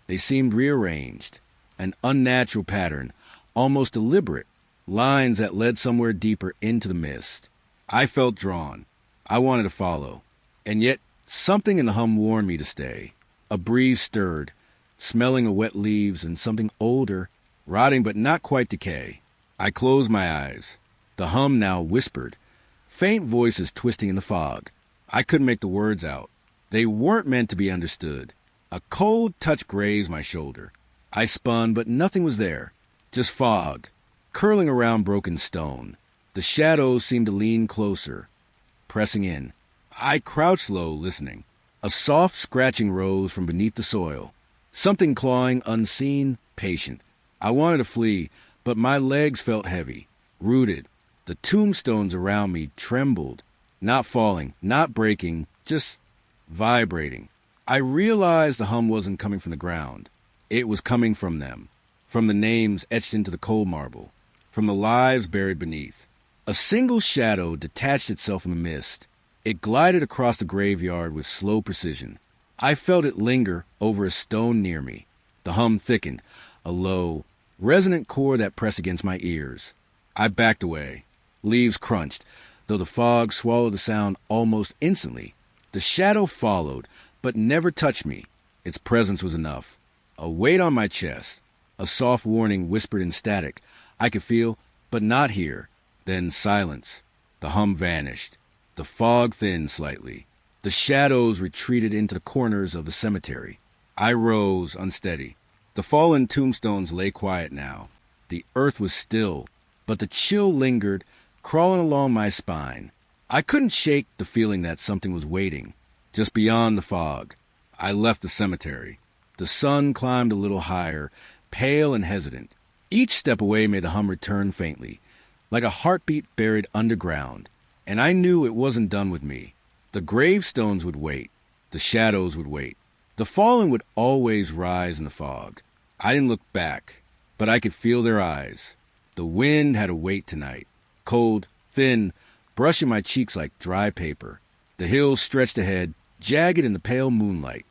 They seemed rearranged. An unnatural pattern, almost deliberate. Lines that led somewhere deeper into the mist. I felt drawn. I wanted to follow. And yet, something in the hum warned me to stay. A breeze stirred, smelling of wet leaves and something older, rotting but not quite decay. I closed my eyes. The hum now whispered, faint voices twisting in the fog. I couldn't make the words out. They weren't meant to be understood. A cold touch grazed my shoulder. I spun, but nothing was there. Just fog, curling around broken stone. The shadows seemed to lean closer, pressing in. I crouched low, listening. A soft scratching rose from beneath the soil. Something clawing, unseen, patient. I wanted to flee, but my legs felt heavy, rooted. The tombstones around me trembled, not falling, not breaking, just vibrating. I realized the hum wasn't coming from the ground. It was coming from them, from the names etched into the cold marble, from the lives buried beneath. A single shadow detached itself from the mist. It glided across the graveyard with slow precision. I felt it linger over a stone near me. The hum thickened, a low, resonant chord that pressed against my ears. I backed away. Leaves crunched. though the fog swallowed the sound almost instantly. The shadow followed, but never touched me. Its presence was enough. A weight on my chest, a soft warning whispered in static. I could feel, but not hear. Then silence. The hum vanished. The fog thinned slightly. The shadows retreated into the corners of the cemetery. I rose, unsteady. The fallen tombstones lay quiet now. The earth was still, but the chill lingered, crawling along my spine. I couldn't shake the feeling that something was waiting, just beyond the fog. I left the cemetery. The sun climbed a little higher, pale and hesitant. Each step away made the hum return faintly, like a heartbeat buried underground, and I knew it wasn't done with me. The gravestones would wait. The shadows would wait. The fallen would always rise in the fog. I didn't look back, but I could feel their eyes. The wind had a weight tonight, cold, thin, brushing my cheeks like dry paper. The hills stretched ahead, jagged in the pale moonlight.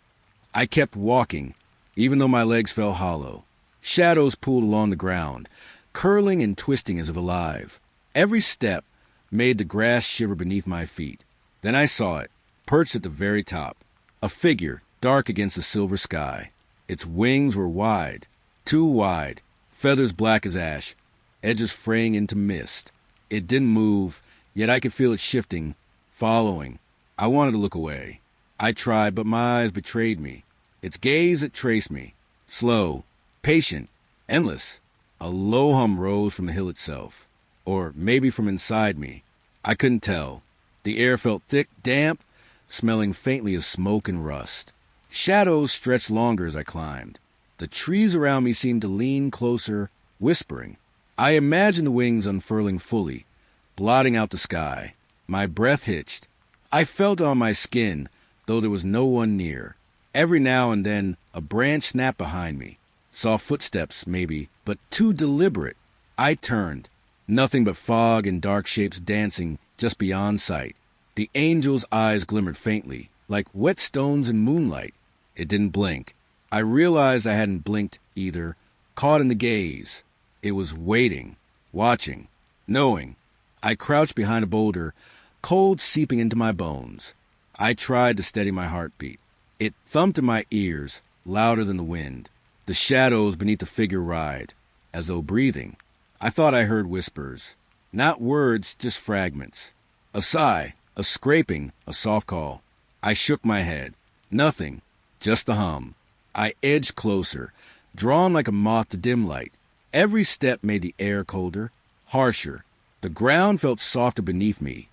I kept walking, even though my legs felt hollow. Shadows pooled along the ground, curling and twisting as if alive. Every step made the grass shiver beneath my feet. Then I saw it, perched at the very top, a figure dark against the silver sky. Its wings were wide, too wide, feathers black as ash, edges fraying into mist. It didn't move, yet I could feel it shifting, following. I wanted to look away. I tried, but my eyes betrayed me. Its gaze it traced me, slow, patient, endless. A low hum rose from the hill itself, or maybe from inside me. I couldn't tell. The air felt thick, damp, smelling faintly of smoke and rust. Shadows stretched longer as I climbed. The trees around me seemed to lean closer, whispering. I imagined the wings unfurling fully, blotting out the sky. My breath hitched. I felt it on my skin, though there was no one near. Every now and then, a branch snapped behind me. Saw footsteps, maybe, but too deliberate. I turned. Nothing but fog and dark shapes dancing just beyond sight. The angel's eyes glimmered faintly, like wet stones in moonlight. It didn't blink. I realized I hadn't blinked either, caught in the gaze. It was waiting, watching, knowing. I crouched behind a boulder, cold seeping into my bones. I tried to steady my heartbeat. It thumped in my ears, louder than the wind. The shadows beneath the figure writhed, as though breathing. I thought I heard whispers. Not words, just fragments. A sigh, a scraping, a soft call. I shook my head. Nothing, just the hum. I edged closer, drawn like a moth to dim light. Every step made the air colder, harsher. The ground felt softer beneath me,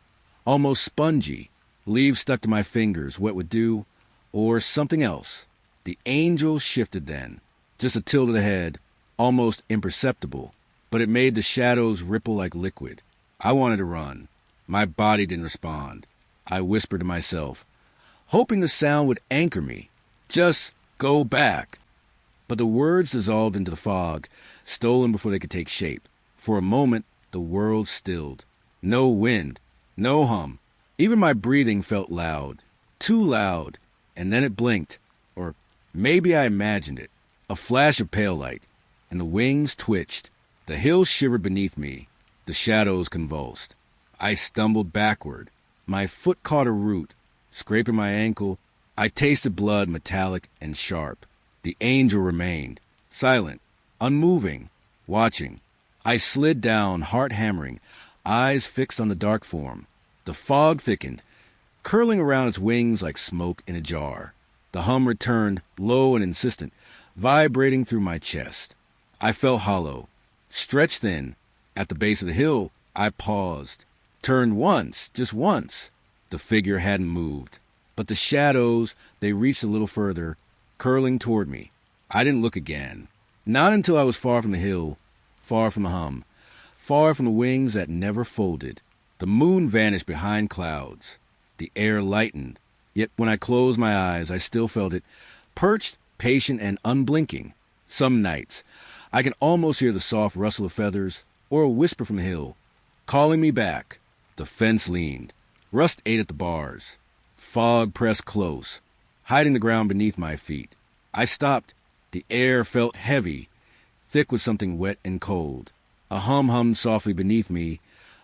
almost spongy. Leaves stuck to my fingers, wet with dew, or something else. The angel shifted then, just a tilt of the head, almost imperceptible, but it made the shadows ripple like liquid. I wanted to run. My body didn't respond. I whispered to myself, hoping the sound would anchor me. Just go back. But the words dissolved into the fog, stolen before they could take shape. For a moment, the world stilled. No wind, no hum. Even my breathing felt loud, too loud, and then it blinked, or maybe I imagined it. A flash of pale light, and the wings twitched. The hills shivered beneath me. The shadows convulsed. I stumbled backward. My foot caught a root, scraping my ankle. I tasted blood, metallic and sharp. The angel remained, silent, unmoving, watching. I slid down, heart hammering, eyes fixed on the dark form. The fog thickened, curling around its wings like smoke in a jar. The hum returned, low and insistent, vibrating through my chest. I felt hollow, stretched thin. At the base of the hill, I paused, turned once, just once. The figure hadn't moved, but the shadows, they reached a little further, curling toward me. I didn't look again. Not until I was far from the hill, far from the hum, far from the wings that never folded. The moon vanished behind clouds. The air lightened. Yet when I closed my eyes, I still felt it, perched, patient, and unblinking. Some nights, I can almost hear the soft rustle of feathers or a whisper from the hill, calling me back. The fence leaned. Rust ate at the bars. Fog pressed close, hiding the ground beneath my feet. I stopped. The air felt heavy, thick with something wet and cold. A hum hummed softly beneath me,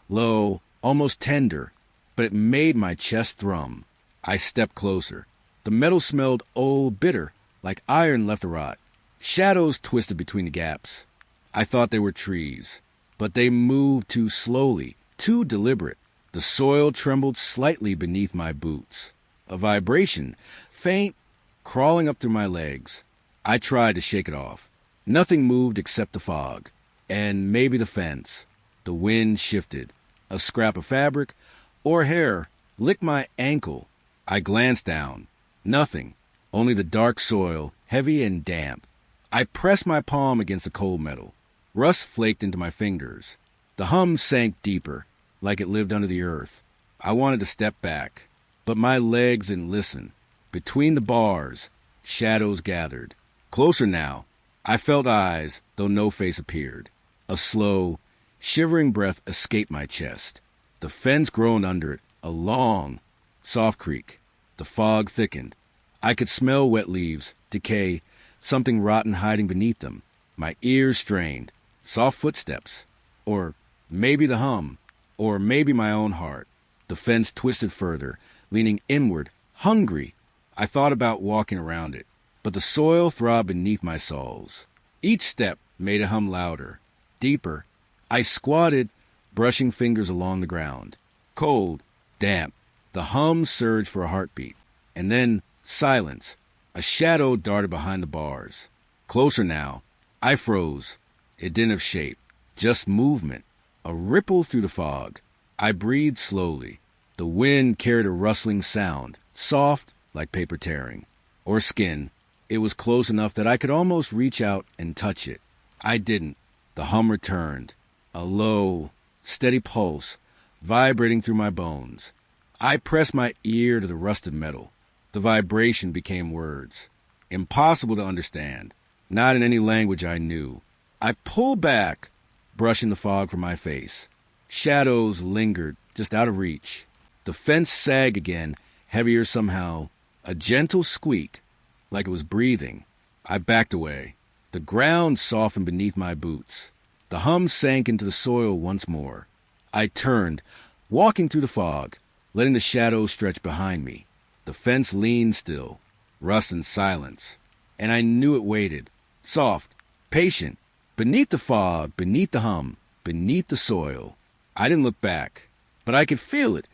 low, almost tender, but it made my chest thrum. I stepped closer. The metal smelled old, bitter, like iron left to rot. Shadows twisted between the gaps. I thought they were trees, but they moved too slowly, too deliberate. The soil trembled slightly beneath my boots. A vibration, faint, crawling up through my legs. I tried to shake it off. Nothing moved except the fog, and maybe the fence. The wind shifted. A scrap of fabric or hair licked my ankle. I glanced down. Nothing, only the dark soil, heavy and damp. I pressed my palm against the cold metal. Rust flaked into my fingers. The hum sank deeper, like it lived under the earth. I wanted to step back, but my legs didn't listen. Between the bars, shadows gathered. Closer now. I felt eyes, though no face appeared. A slow, shivering breath escaped my chest. The fence groaned under it, a long, soft creak. The fog thickened. I could smell wet leaves, decay, something rotten hiding beneath them. My ears strained. Soft footsteps. Or maybe the hum. Or maybe my own heart. The fence twisted further, leaning inward, hungry. I thought about walking around it, but the soil throbbed beneath my soles. Each step made it hum louder, deeper. I squatted, brushing fingers along the ground. Cold, damp. The hum surged for a heartbeat. And then silence. A shadow darted behind the bars. Closer now. I froze. It didn't have shape, just movement. A ripple through the fog. I breathed slowly. The wind carried a rustling sound, soft like paper tearing. Or skin. It was close enough that I could almost reach out and touch it. I didn't. The hum returned. A low, steady pulse, vibrating through my bones. I pressed my ear to the rusted metal. The vibration became words. Impossible to understand. Not in any language I knew. I pulled back, brushing the fog from my face. Shadows lingered, just out of reach. The fence sagged again, heavier somehow. A gentle squeak, like it was breathing. I backed away. The ground softened beneath my boots. The hum sank into the soil once more. I turned, walking through the fog, letting the shadows stretch behind me. The fence leaned still, rust and silence. And I knew it waited, soft, patient, beneath the fog, beneath the hum, beneath the soil. I didn't look back, but I could feel it,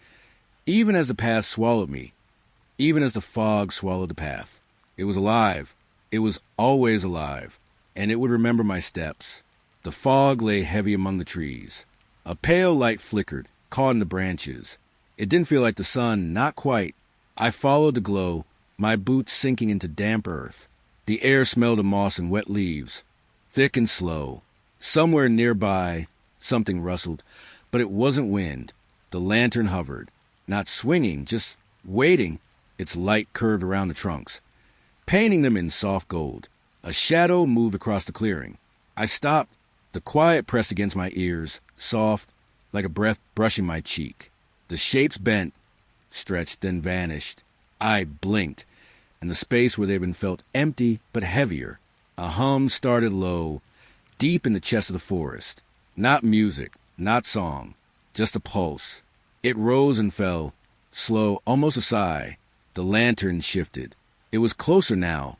even as the path swallowed me, even as the fog swallowed the path. It was alive. It was always alive, and it would remember my steps. The fog lay heavy among the trees. A pale light flickered, caught in the branches. It didn't feel like the sun, not quite. I followed the glow, my boots sinking into damp earth. The air smelled of moss and wet leaves, thick and slow. Somewhere nearby, something rustled, but it wasn't wind. The lantern hovered, not swinging, just waiting. Its light curved around the trunks, painting them in soft gold. A shadow moved across the clearing. I stopped. The quiet pressed against my ears, soft, like a breath brushing my cheek. The shapes bent, stretched, then vanished. I blinked, and the space where they'd been felt empty but heavier. A hum started low, deep in the chest of the forest. Not music, not song, just a pulse. It rose and fell, slow, almost a sigh. The lantern shifted. It was closer now,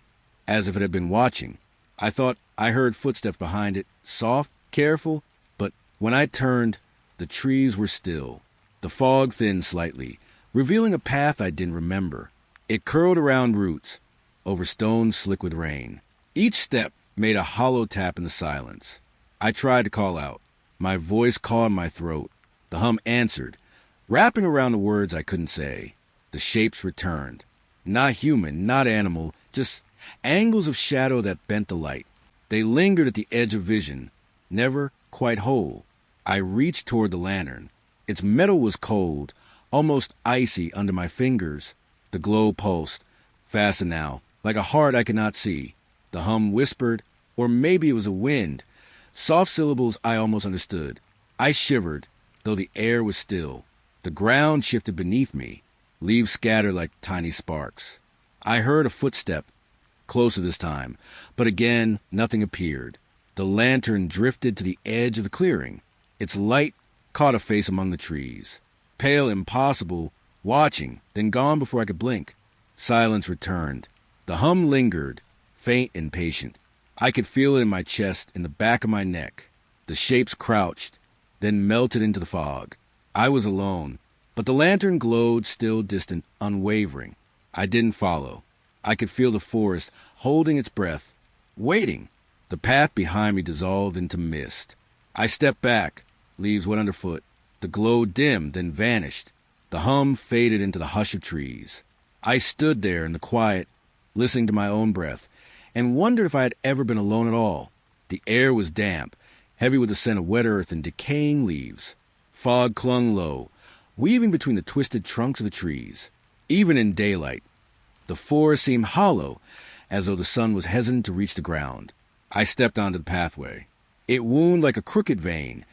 as if it had been watching. I thought I heard footsteps behind it, soft, careful, but when I turned, the trees were still. The fog thinned slightly, revealing a path I didn't remember. It curled around roots, over stones slick with rain. Each step made a hollow tap in the silence. I tried to call out. My voice caught in my throat. The hum answered, wrapping around the words I couldn't say. The shapes returned. Not human, not animal, just angles of shadow that bent the light. They lingered at the edge of vision, never quite whole. I reached toward the lantern. Its metal was cold, almost icy under my fingers. The glow pulsed, faster now, like a heart I could not see. The hum whispered, or maybe it was a wind, soft syllables I almost understood. I shivered, though the air was still. The ground shifted beneath me, leaves scattered like tiny sparks. I heard a footstep, closer this time, but again nothing appeared. The lantern drifted to the edge of the clearing. Its light caught a face among the trees. Pale, impossible, watching, then gone before I could blink. Silence returned. The hum lingered, faint and patient. I could feel it in my chest, in the back of my neck. The shapes crouched, then melted into the fog. I was alone, but the lantern glowed, still distant, unwavering. I didn't follow. I could feel the forest holding its breath, waiting. The path behind me dissolved into mist. I stepped back. Leaves went underfoot. The glow dimmed, then vanished. The hum faded into the hush of trees. I stood there in the quiet, listening to my own breath, and wondered if I had ever been alone at all. The air was damp, heavy with the scent of wet earth and decaying leaves. Fog clung low, weaving between the twisted trunks of the trees. Even in daylight, the forest seemed hollow, as though the sun was hesitant to reach the ground. I stepped onto the pathway. It wound like a crooked vein,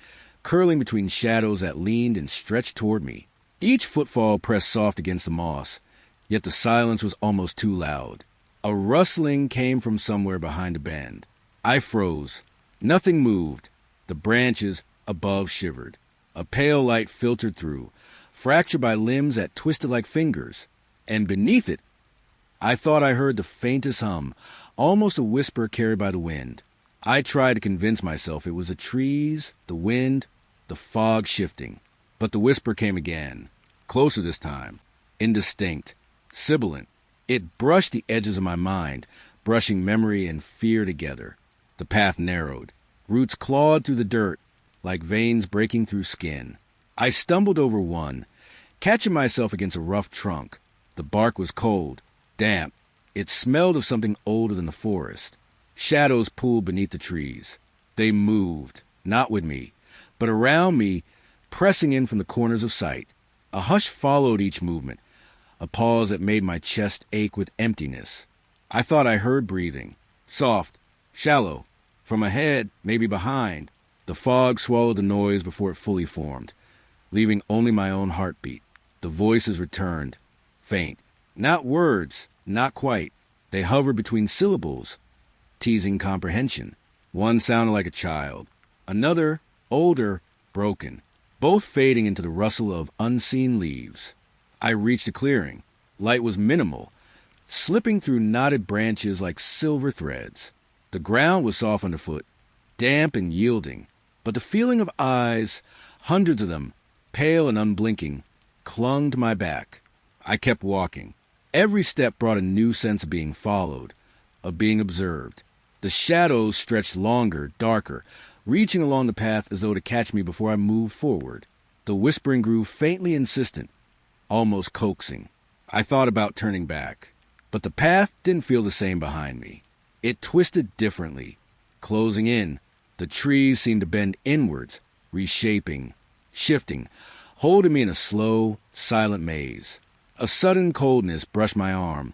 curling between shadows that leaned and stretched toward me. Each footfall pressed soft against the moss, yet the silence was almost too loud. A rustling came from somewhere behind a bend. I froze. Nothing moved. The branches above shivered. A pale light filtered through, fractured by limbs that twisted like fingers. And beneath it, I thought I heard the faintest hum, almost a whisper carried by the wind. I tried to convince myself it was the trees, the wind, the fog shifting. But the whisper came again, closer this time, indistinct, sibilant. It brushed the edges of my mind, brushing memory and fear together. The path narrowed. Roots clawed through the dirt, like veins breaking through skin. I stumbled over one, catching myself against a rough trunk. The bark was cold, damp. It smelled of something older than the forest. Shadows pooled beneath the trees. They moved, not with me, but around me, pressing in from the corners of sight. A hush followed each movement, a pause that made my chest ache with emptiness. I thought I heard breathing, soft, shallow, from ahead, maybe behind. The fog swallowed the noise before it fully formed, leaving only my own heartbeat. The voices returned, faint. Not words, not quite. They hovered between syllables, teasing comprehension. One sounded like a child, another, older, broken, both fading into the rustle of unseen leaves. I reached a clearing. Light was minimal, slipping through knotted branches like silver threads. The ground was soft underfoot, damp and yielding, but the feeling of eyes, hundreds of them, pale and unblinking, clung to my back. I kept walking. Every step brought a new sense of being followed, of being observed. The shadows stretched longer, darker, reaching along the path as though to catch me before I moved forward. The whispering grew faintly insistent, almost coaxing. I thought about turning back, but the path didn't feel the same behind me. It twisted differently, closing in. The trees seemed to bend inwards, reshaping, shifting, holding me in a slow, silent maze. A sudden coldness brushed my arm,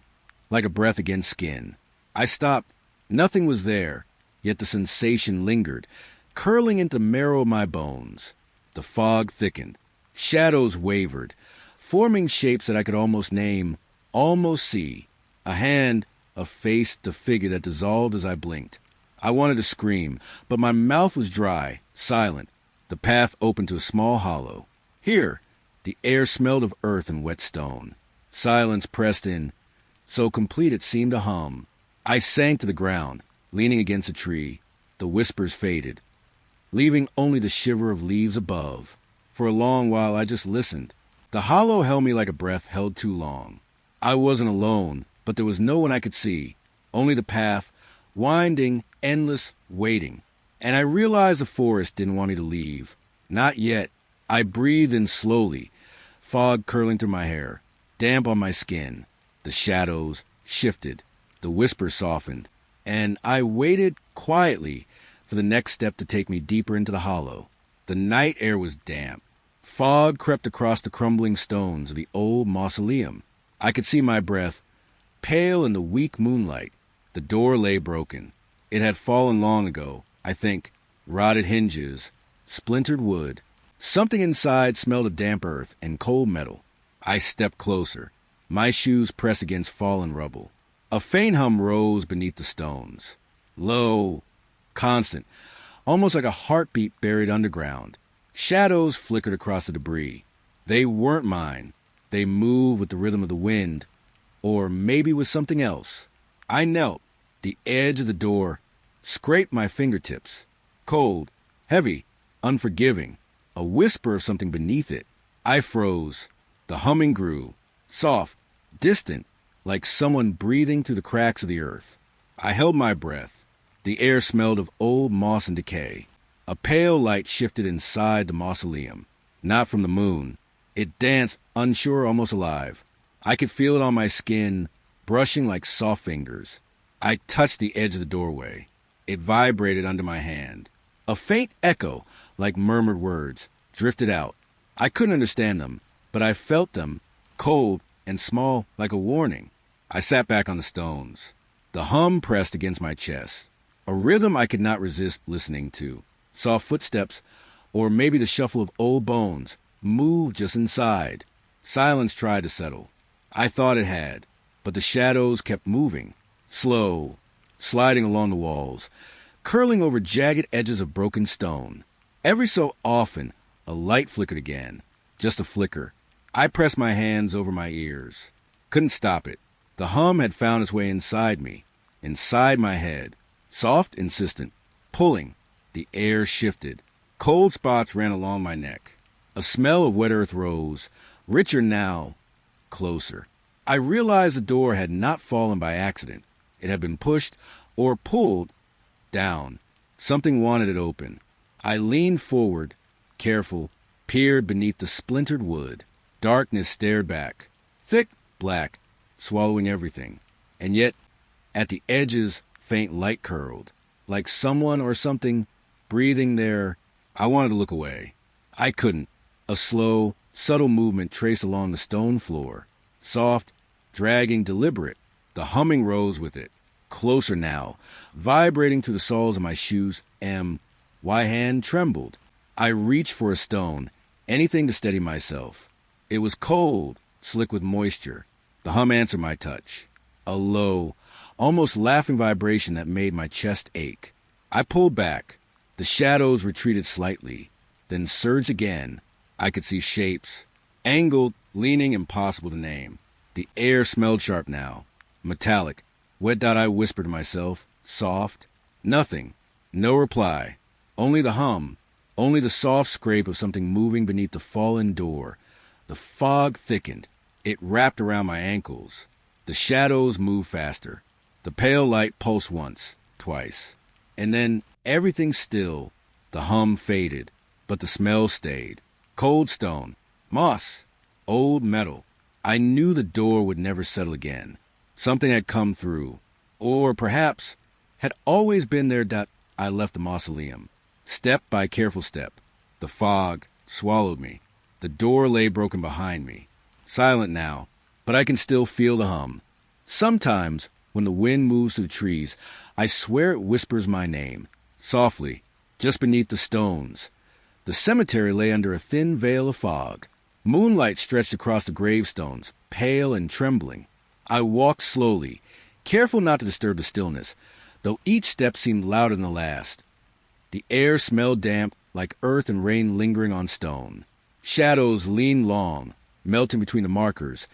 like a breath against skin. I stopped. Nothing was there, yet the sensation lingered, curling into the marrow of my bones. The fog thickened. Shadows wavered, forming shapes that I could almost name, almost see. A hand, a face, the figure that dissolved as I blinked. I wanted to scream, but my mouth was dry, silent. The path opened to a small hollow. Here, the air smelled of earth and wet stone. Silence pressed in, so complete it seemed to hum. I sank to the ground, leaning against a tree. The whispers faded, leaving only the shiver of leaves above. For a long while I just listened. The hollow held me like a breath held too long. I wasn't alone, but there was no one I could see, only the path, winding, endless, waiting. And I realized the forest didn't want me to leave. Not yet. I breathed in slowly, fog curling through my hair, damp on my skin. The shadows shifted, the whispers softened, and I waited quietly for the next step to take me deeper into the hollow. The night air was damp. Fog crept across the crumbling stones of the old mausoleum. I could see my breath, pale in the weak moonlight. The door lay broken. It had fallen long ago, I think. Rotted hinges, splintered wood. Something inside smelled of damp earth and cold metal. I stepped closer, my shoes pressed against fallen rubble. A faint hum rose beneath the stones. Low, constant, almost like a heartbeat buried underground. Shadows flickered across the debris. They weren't mine. They moved with the rhythm of the wind, or maybe with something else. I knelt, the edge of the door, scraped my fingertips. Cold, heavy, unforgiving. A whisper of something beneath it. I froze. The humming grew, soft, distant, like someone breathing through the cracks of the earth. I held my breath. The air smelled of old moss and decay. A pale light shifted inside the mausoleum, not from the moon. It danced, unsure, almost alive. I could feel it on my skin, brushing like soft fingers. I touched the edge of the doorway. It vibrated under my hand. A faint echo, like murmured words, drifted out. I couldn't understand them, but I felt them, cold and small, like a warning. I sat back on the stones. The hum pressed against my chest, a rhythm I could not resist listening to. Soft footsteps, or maybe the shuffle of old bones, moved just inside. Silence tried to settle. I thought it had, but the shadows kept moving, slow, sliding along the walls, curling over jagged edges of broken stone. Every so often, a light flickered again, just a flicker. I pressed my hands over my ears. Couldn't stop it. The hum had found its way inside me, inside my head, soft, insistent, pulling. The air shifted. Cold spots ran along my neck. A smell of wet earth rose, richer now, closer. I realized the door had not fallen by accident. It had been pushed or pulled down. Something wanted it open. I leaned forward, careful, peered beneath the splintered wood. Darkness stared back, thick, black, swallowing everything. And yet, at the edges, faint light curled, like someone or something breathing there. I wanted to look away. I couldn't. A slow, subtle movement traced along the stone floor. Soft, dragging, deliberate. The humming rose with it. Closer now, vibrating through the soles of my shoes. My hand trembled. I reached for a stone, anything to steady myself. It was cold, slick with moisture. The hum answered my touch. A low, almost laughing vibration that made my chest ache. I pulled back. The shadows retreated slightly, then surged again. I could see shapes, angled, leaning, impossible to name. The air smelled sharp now, metallic. Wet dot, I whispered to myself, soft. Nothing. No reply. Only the hum. Only the soft scrape of something moving beneath the fallen door. The fog thickened. It wrapped around my ankles. The shadows moved faster. The pale light pulsed once, twice. And then everything still. The hum faded, but the smell stayed. Cold stone, moss, old metal. I knew the door would never settle again. Something had come through, or perhaps had always been there that I left the mausoleum. Step by careful step, the fog swallowed me. The door lay broken behind me. Silent now, but I can still feel the hum. Sometimes, when the wind moves through the trees, I swear it whispers my name, softly, just beneath the stones. The cemetery lay under a thin veil of fog. Moonlight stretched across the gravestones, pale and trembling. I walked slowly, careful not to disturb the stillness, though each step seemed louder than the last. The air smelled damp, like earth and rain lingering on stone. Shadows leaned long, melting between the markers,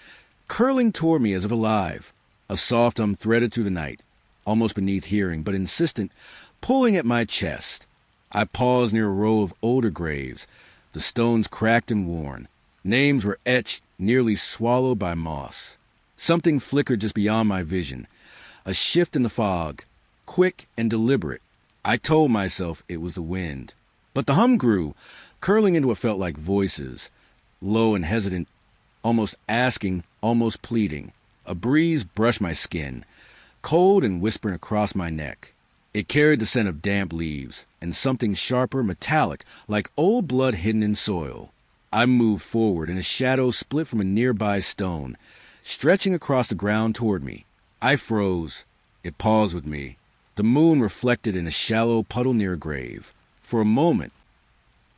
curling toward me as if alive. A soft hum threaded through the night, almost beneath hearing, but insistent, pulling at my chest. I paused near a row of older graves, the stones cracked and worn. Names were etched, nearly swallowed by moss. Something flickered just beyond my vision, a shift in the fog, quick and deliberate. I told myself it was the wind. But the hum grew, curling into what felt like voices, low and hesitant, almost asking, almost pleading. A breeze brushed my skin, cold and whispering across my neck. It carried the scent of damp leaves and something sharper, metallic, like old blood hidden in soil. I moved forward, and a shadow split from a nearby stone, stretching across the ground toward me. I froze. It paused with me. The moon reflected in a shallow puddle near a grave. For a moment,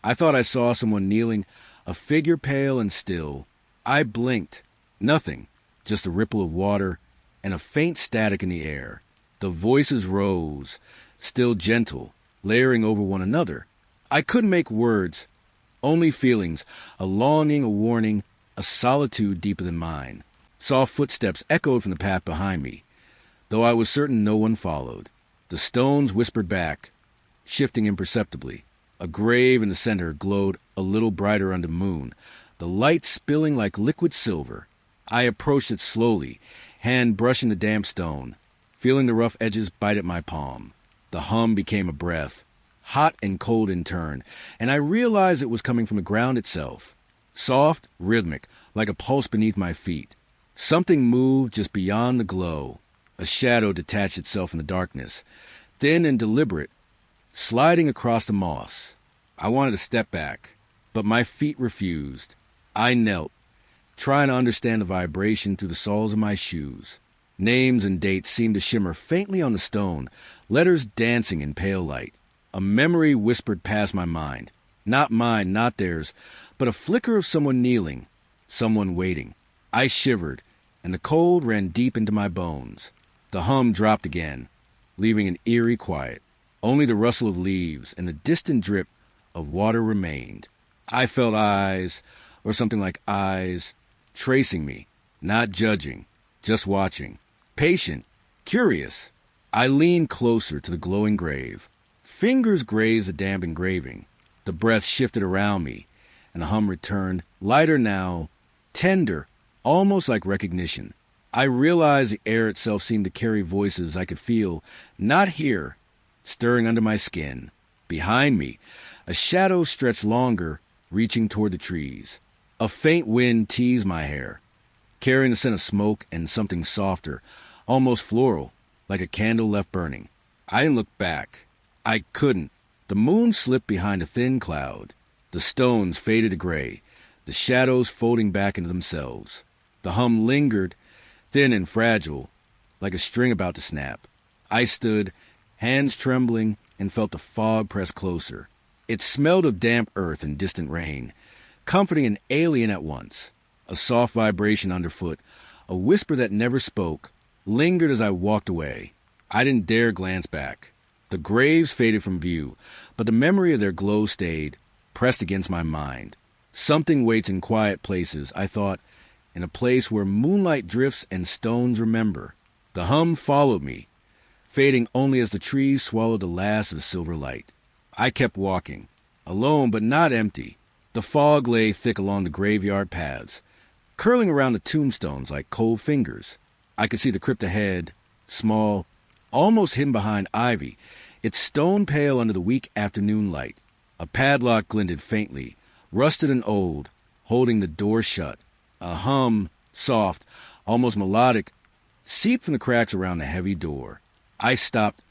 I thought I saw someone kneeling, a figure pale and still. I blinked. Nothing, just a ripple of water and a faint static in the air. The voices rose, still gentle, layering over one another. I couldn't make words. Only feelings, a longing, a warning, a solitude deeper than mine. Soft footsteps echoed from the path behind me, though I was certain no one followed. The stones whispered back, shifting imperceptibly. A grave in the center glowed a little brighter under the moon, the light spilling like liquid silver. I approached it slowly, hand brushing the damp stone, feeling the rough edges bite at my palm. The hum became a breath, hot and cold in turn, and I realized it was coming from the ground itself. Soft, rhythmic, like a pulse beneath my feet. Something moved just beyond the glow. A shadow detached itself in the darkness, thin and deliberate, sliding across the moss. I wanted to step back, but my feet refused. I knelt, trying to understand the vibration through the soles of my shoes. Names and dates seemed to shimmer faintly on the stone, letters dancing in pale light. A memory whispered past my mind. Not mine, not theirs, but a flicker of someone kneeling, someone waiting. I shivered, and the cold ran deep into my bones. The hum dropped again, leaving an eerie quiet. Only the rustle of leaves and the distant drip of water remained. I felt eyes, or something like eyes, tracing me, not judging, just watching. Patient, curious. I leaned closer to the glowing grave. Fingers grazed the damp engraving. The breath shifted around me, and the hum returned, lighter now, tender, almost like recognition. I realized the air itself seemed to carry voices I could feel, not hear, stirring under my skin. Behind me, a shadow stretched longer, reaching toward the trees. A faint wind teased my hair, carrying the scent of smoke and something softer, almost floral, like a candle left burning. I didn't look back. I couldn't. The moon slipped behind a thin cloud. The stones faded to gray, the shadows folding back into themselves. The hum lingered, thin and fragile, like a string about to snap. I stood, hands trembling, and felt the fog press closer. It smelled of damp earth and distant rain, comforting and alien at once. A soft vibration underfoot, a whisper that never spoke, lingered as I walked away. I didn't dare glance back. The graves faded from view, but the memory of their glow stayed, pressed against my mind. Something waits in quiet places, I thought, in a place where moonlight drifts and stones remember. The hum followed me, fading only as the trees swallowed the last of the silver light. I kept walking, alone but not empty. The fog lay thick along the graveyard paths, curling around the tombstones like cold fingers. I could see the crypt ahead, small, almost hidden behind ivy, its stone pale under the weak afternoon light. A padlock glinted faintly, rusted and old, holding the door shut. A hum, soft, almost melodic, seeped from the cracks around the heavy door. I stopped,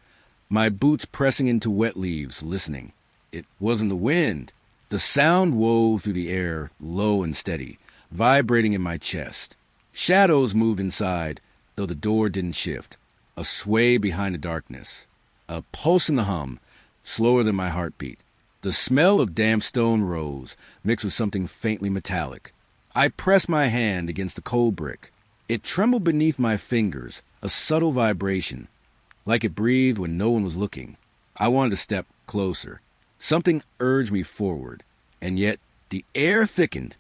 my boots pressing into wet leaves, listening. It wasn't the wind. The sound wove through the air, low and steady, vibrating in my chest. Shadows moved inside, though the door didn't shift. A sway behind the darkness. A pulse in the hum, slower than my heartbeat. The smell of damp stone rose, mixed with something faintly metallic. I pressed my hand against the cold brick. It trembled beneath my fingers, a subtle vibration, like it breathed when no one was looking. I wanted to step closer. Something urged me forward, and yet the air thickened,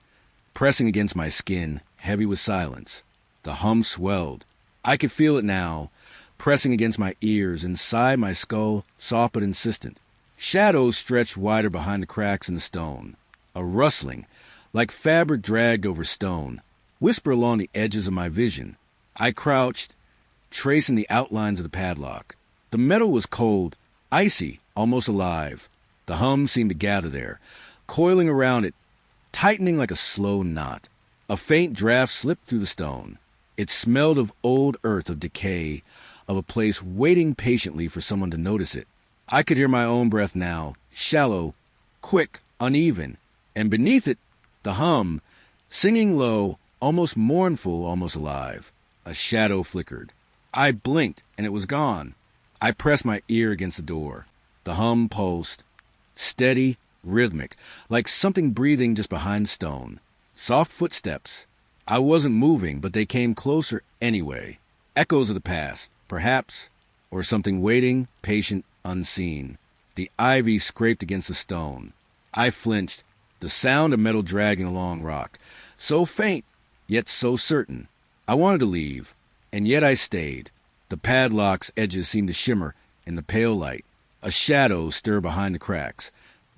pressing against my skin, heavy with silence. The hum swelled. I could feel it now, pressing against my ears, inside my skull, soft but insistent. Shadows stretched wider behind the cracks in the stone. A rustling, like fabric dragged over stone, whispered along the edges of my vision. I crouched, tracing the outlines of the padlock. The metal was cold, icy, almost alive. The hum seemed to gather there, coiling around it, tightening like a slow knot. A faint draft slipped through the stone. It smelled of old earth, of decay, of a place waiting patiently for someone to notice it. I could hear my own breath now, shallow, quick, uneven, and beneath it, the hum, singing low, almost mournful, almost alive. A shadow flickered. I blinked, and it was gone. I pressed my ear against the door. The hum pulsed, steady, rhythmic, like something breathing just behind the stone. Soft footsteps. I wasn't moving, but they came closer anyway. Echoes of the past, perhaps, or something waiting, patient, unseen. The ivy scraped against the stone. I flinched, The sound of metal dragging along rock. So faint, yet so certain. I wanted to leave, and yet I stayed. The padlock's edges seemed to shimmer in the pale light. A shadow stirred behind the cracks,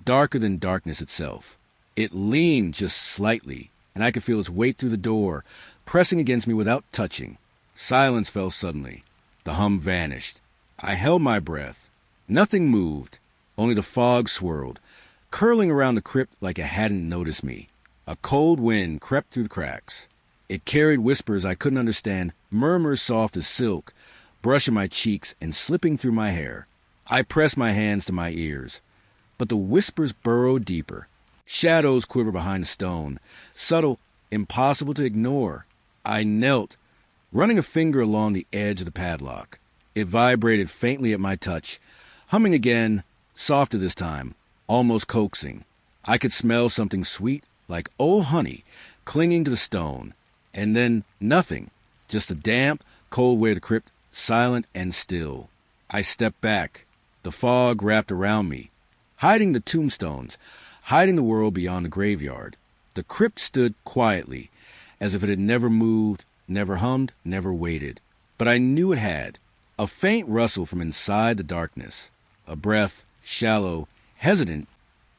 darker than darkness itself. It leaned just slightly, and I could feel its weight through the door, pressing against me without touching. Silence fell suddenly. The hum vanished. I held my breath. Nothing moved. Only the fog swirled, curling around the crypt like it hadn't noticed me. A cold wind crept through the cracks. It carried whispers I couldn't understand, murmurs soft as silk, brushing my cheeks and slipping through my hair. I pressed my hands to my ears, but the whispers burrowed deeper. Shadows quivered behind the stone, subtle, impossible to ignore. I knelt, running a finger along the edge of the padlock. It vibrated faintly at my touch, humming again, softer this time, almost coaxing. I could smell something sweet, like old honey, clinging to the stone. And then nothing, just a damp, cold way of the crypt, silent and still. I stepped back. The fog wrapped around me, hiding the tombstones, hiding the world beyond the graveyard. The crypt stood quietly, as if it had never moved, never hummed, never waited. But I knew it had. A faint rustle from inside the darkness. A breath, shallow, hesitant,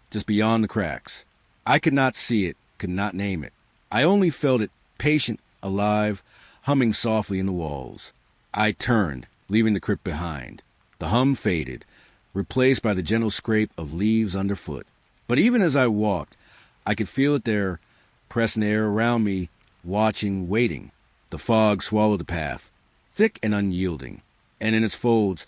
just beyond the cracks. I could not see it, could not name it. I only felt it, patient, alive, humming softly in the walls. I turned, leaving the crypt behind. The hum faded, replaced by the gentle scrape of leaves underfoot. But even as I walked, I could feel it there, pressing the air around me, watching, waiting. The fog swallowed the path, thick and unyielding, and in its folds,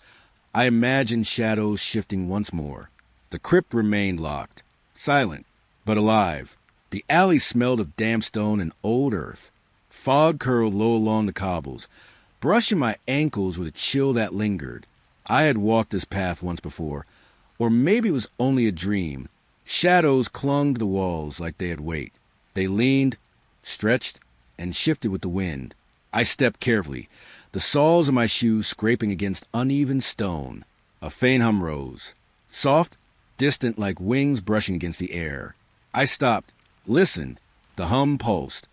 I imagined shadows shifting once more. The crypt remained locked, silent, but alive. The alley smelled of damp stone and old earth. Fog curled low along the cobbles, brushing my ankles with a chill that lingered. I had walked this path once before, or maybe it was only a dream. Shadows clung to the walls like they had weight. They leaned, stretched, and shifted with the wind. I stepped carefully, the soles of my shoes scraping against uneven stone. A faint hum rose, soft, distant like wings brushing against the air. I stopped, listened. The hum pulsed,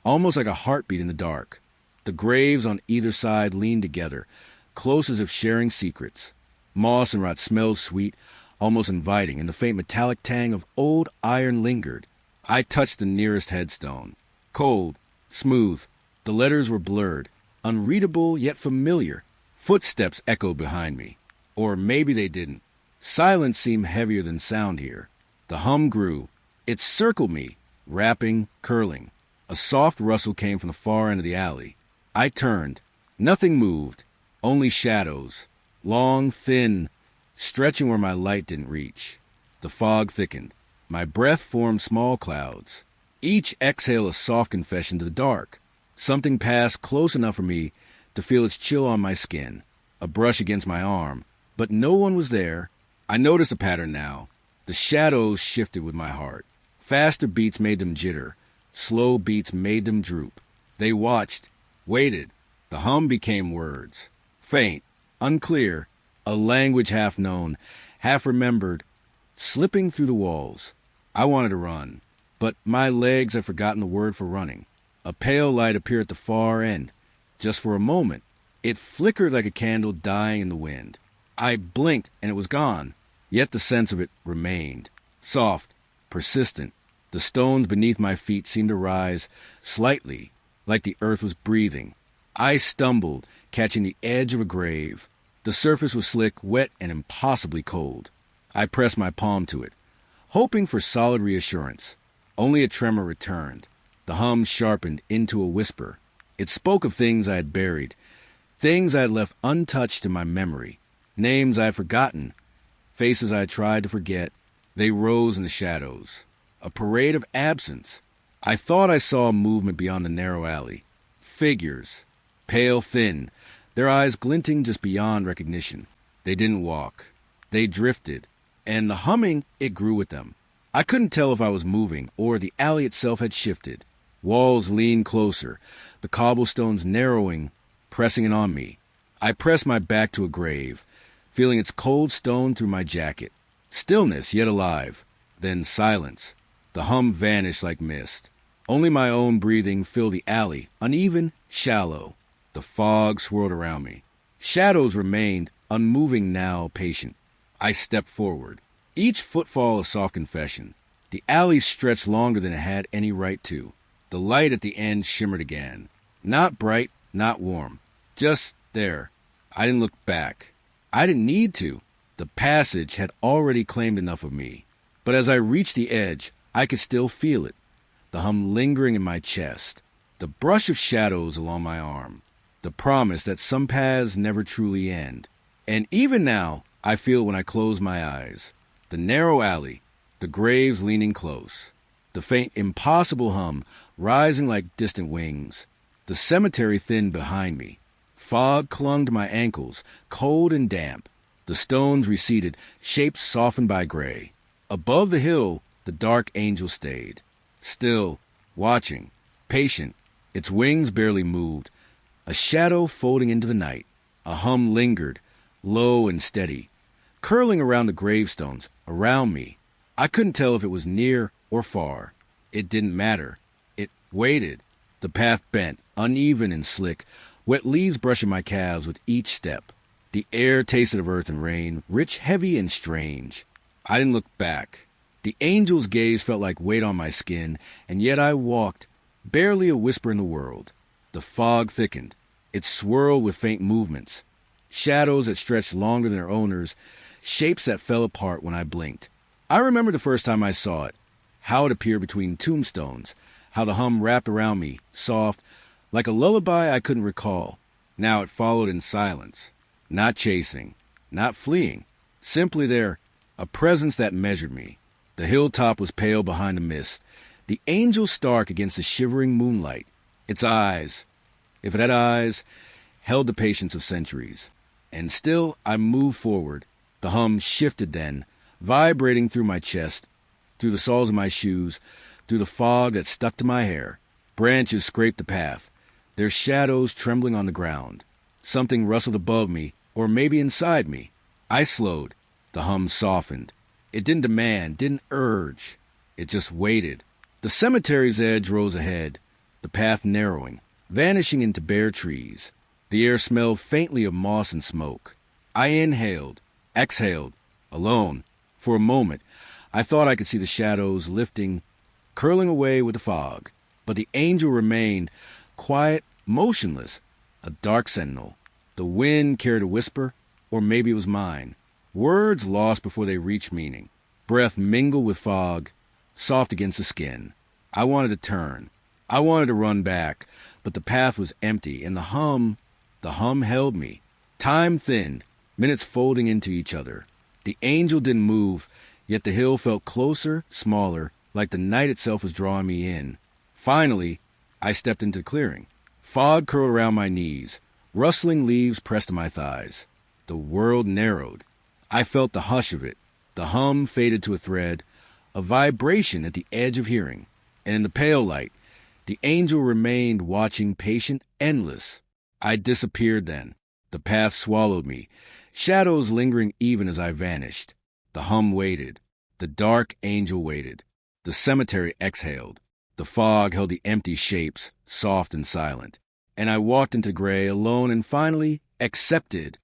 almost like a heartbeat in the dark. The graves on either side leaned together, close as if sharing secrets. Moss and rot smelled sweet, almost inviting, and the faint metallic tang of old iron lingered. I touched the nearest headstone. Cold, smooth, the letters were blurred, unreadable yet familiar. Footsteps echoed behind me. Or maybe they didn't. Silence seemed heavier than sound here. The hum grew. It circled me, wrapping, curling. A soft rustle came from the far end of the alley. I turned. Nothing moved, only shadows, long, thin, stretching where my light didn't reach. The fog thickened. My breath formed small clouds. Each exhale a soft confession to the dark. Something passed close enough for me to feel its chill on my skin, a brush against my arm. But no one was there. I noticed a pattern now. The shadows shifted with my heart. Faster beats made them jitter. Slow beats made them droop. They watched, waited. The hum became words. Faint, unclear, a language half known, half remembered, slipping through the walls. I wanted to run, but my legs had forgotten the word for running. A pale light appeared at the far end. Just for a moment, it flickered like a candle dying in the wind. I blinked and it was gone, yet the sense of it remained. Soft, persistent. The stones beneath my feet seemed to rise slightly, like the earth was breathing. I stumbled, catching the edge of a grave. The surface was slick, wet, and impossibly cold. I pressed my palm to it, hoping for solid reassurance. Only a tremor returned. The hum sharpened into a whisper. It spoke of things I had buried, things I had left untouched in my memory, names I had forgotten, faces I had tried to forget. They rose in the shadows. A parade of absence. I thought I saw a movement beyond the narrow alley. Figures, pale, thin, their eyes glinting just beyond recognition. They didn't walk. They drifted, and the humming, it grew with them. I couldn't tell if I was moving or the alley itself had shifted. Walls leaned closer, the cobblestones narrowing, pressing in on me. I pressed my back to a grave, feeling its cold stone through my jacket. Stillness, yet alive. Then silence. The hum vanished like mist. Only my own breathing filled the alley, uneven, shallow. The fog swirled around me. Shadows remained, unmoving now, patient. I stepped forward. Each footfall a soft confession. The alley stretched longer than it had any right to. The light at the end shimmered again. Not bright, not warm. Just there. I didn't look back. I didn't need to. The passage had already claimed enough of me. But as I reached the edge, I could still feel it. The hum lingering in my chest. The brush of shadows along my arm. The promise that some paths never truly end. And even now, I feel when I close my eyes. The narrow alley, the graves leaning close. The faint, impossible hum rising like distant wings. The cemetery thin behind me. Fog clung to my ankles, cold and damp. The stones receded, shapes softened by gray. Above the hill, the dark angel stayed. Still, watching, patient, its wings barely moved. A shadow folding into the night. A hum lingered, low and steady, curling around the gravestones, around me. I couldn't tell if it was near or far. It didn't matter. It waited. The path bent, uneven and slick, wet leaves brushing my calves with each step. The air tasted of earth and rain, rich, heavy, and strange. I didn't look back. The angel's gaze felt like weight on my skin, and yet I walked, barely a whisper in the world. The fog thickened. It swirled with faint movements. Shadows that stretched longer than their owners, shapes that fell apart when I blinked. I remember the first time I saw it, how it appeared between tombstones, how the hum wrapped around me, soft, like a lullaby I couldn't recall. Now it followed in silence, not chasing, not fleeing, simply there, a presence that measured me. The hilltop was pale behind the mist, the angel stark against the shivering moonlight. Its eyes, if it had eyes, held the patience of centuries. And still I moved forward. The hum shifted then, vibrating through my chest, through the soles of my shoes, through the fog that stuck to my hair. Branches scraped the path, their shadows trembling on the ground. Something rustled above me, or maybe inside me. I slowed. The hum softened. It didn't demand, didn't urge. It just waited. The cemetery's edge rose ahead, the path narrowing, vanishing into bare trees. The air smelled faintly of moss and smoke. I inhaled, exhaled, alone. For a moment, I thought I could see the shadows lifting, curling away with the fog. But the angel remained, quiet, motionless, a dark sentinel. The wind carried a whisper, or maybe it was mine. Words lost before they reached meaning. Breath mingled with fog, soft against the skin. I wanted to turn. I wanted to run back, but the path was empty, and the hum held me. Time thinned, minutes folding into each other. The angel didn't move, yet the hill felt closer, smaller, like the night itself was drawing me in. Finally, I stepped into the clearing. Fog curled around my knees. Rustling leaves pressed to my thighs. The world narrowed. I felt the hush of it. The hum faded to a thread, a vibration at the edge of hearing. And in the pale light, the angel remained watching, patient, endless. I disappeared then. The path swallowed me, shadows lingering even as I vanished. The hum waited. The dark angel waited. The cemetery exhaled. The fog held the empty shapes, soft and silent. And I walked into gray alone and finally accepted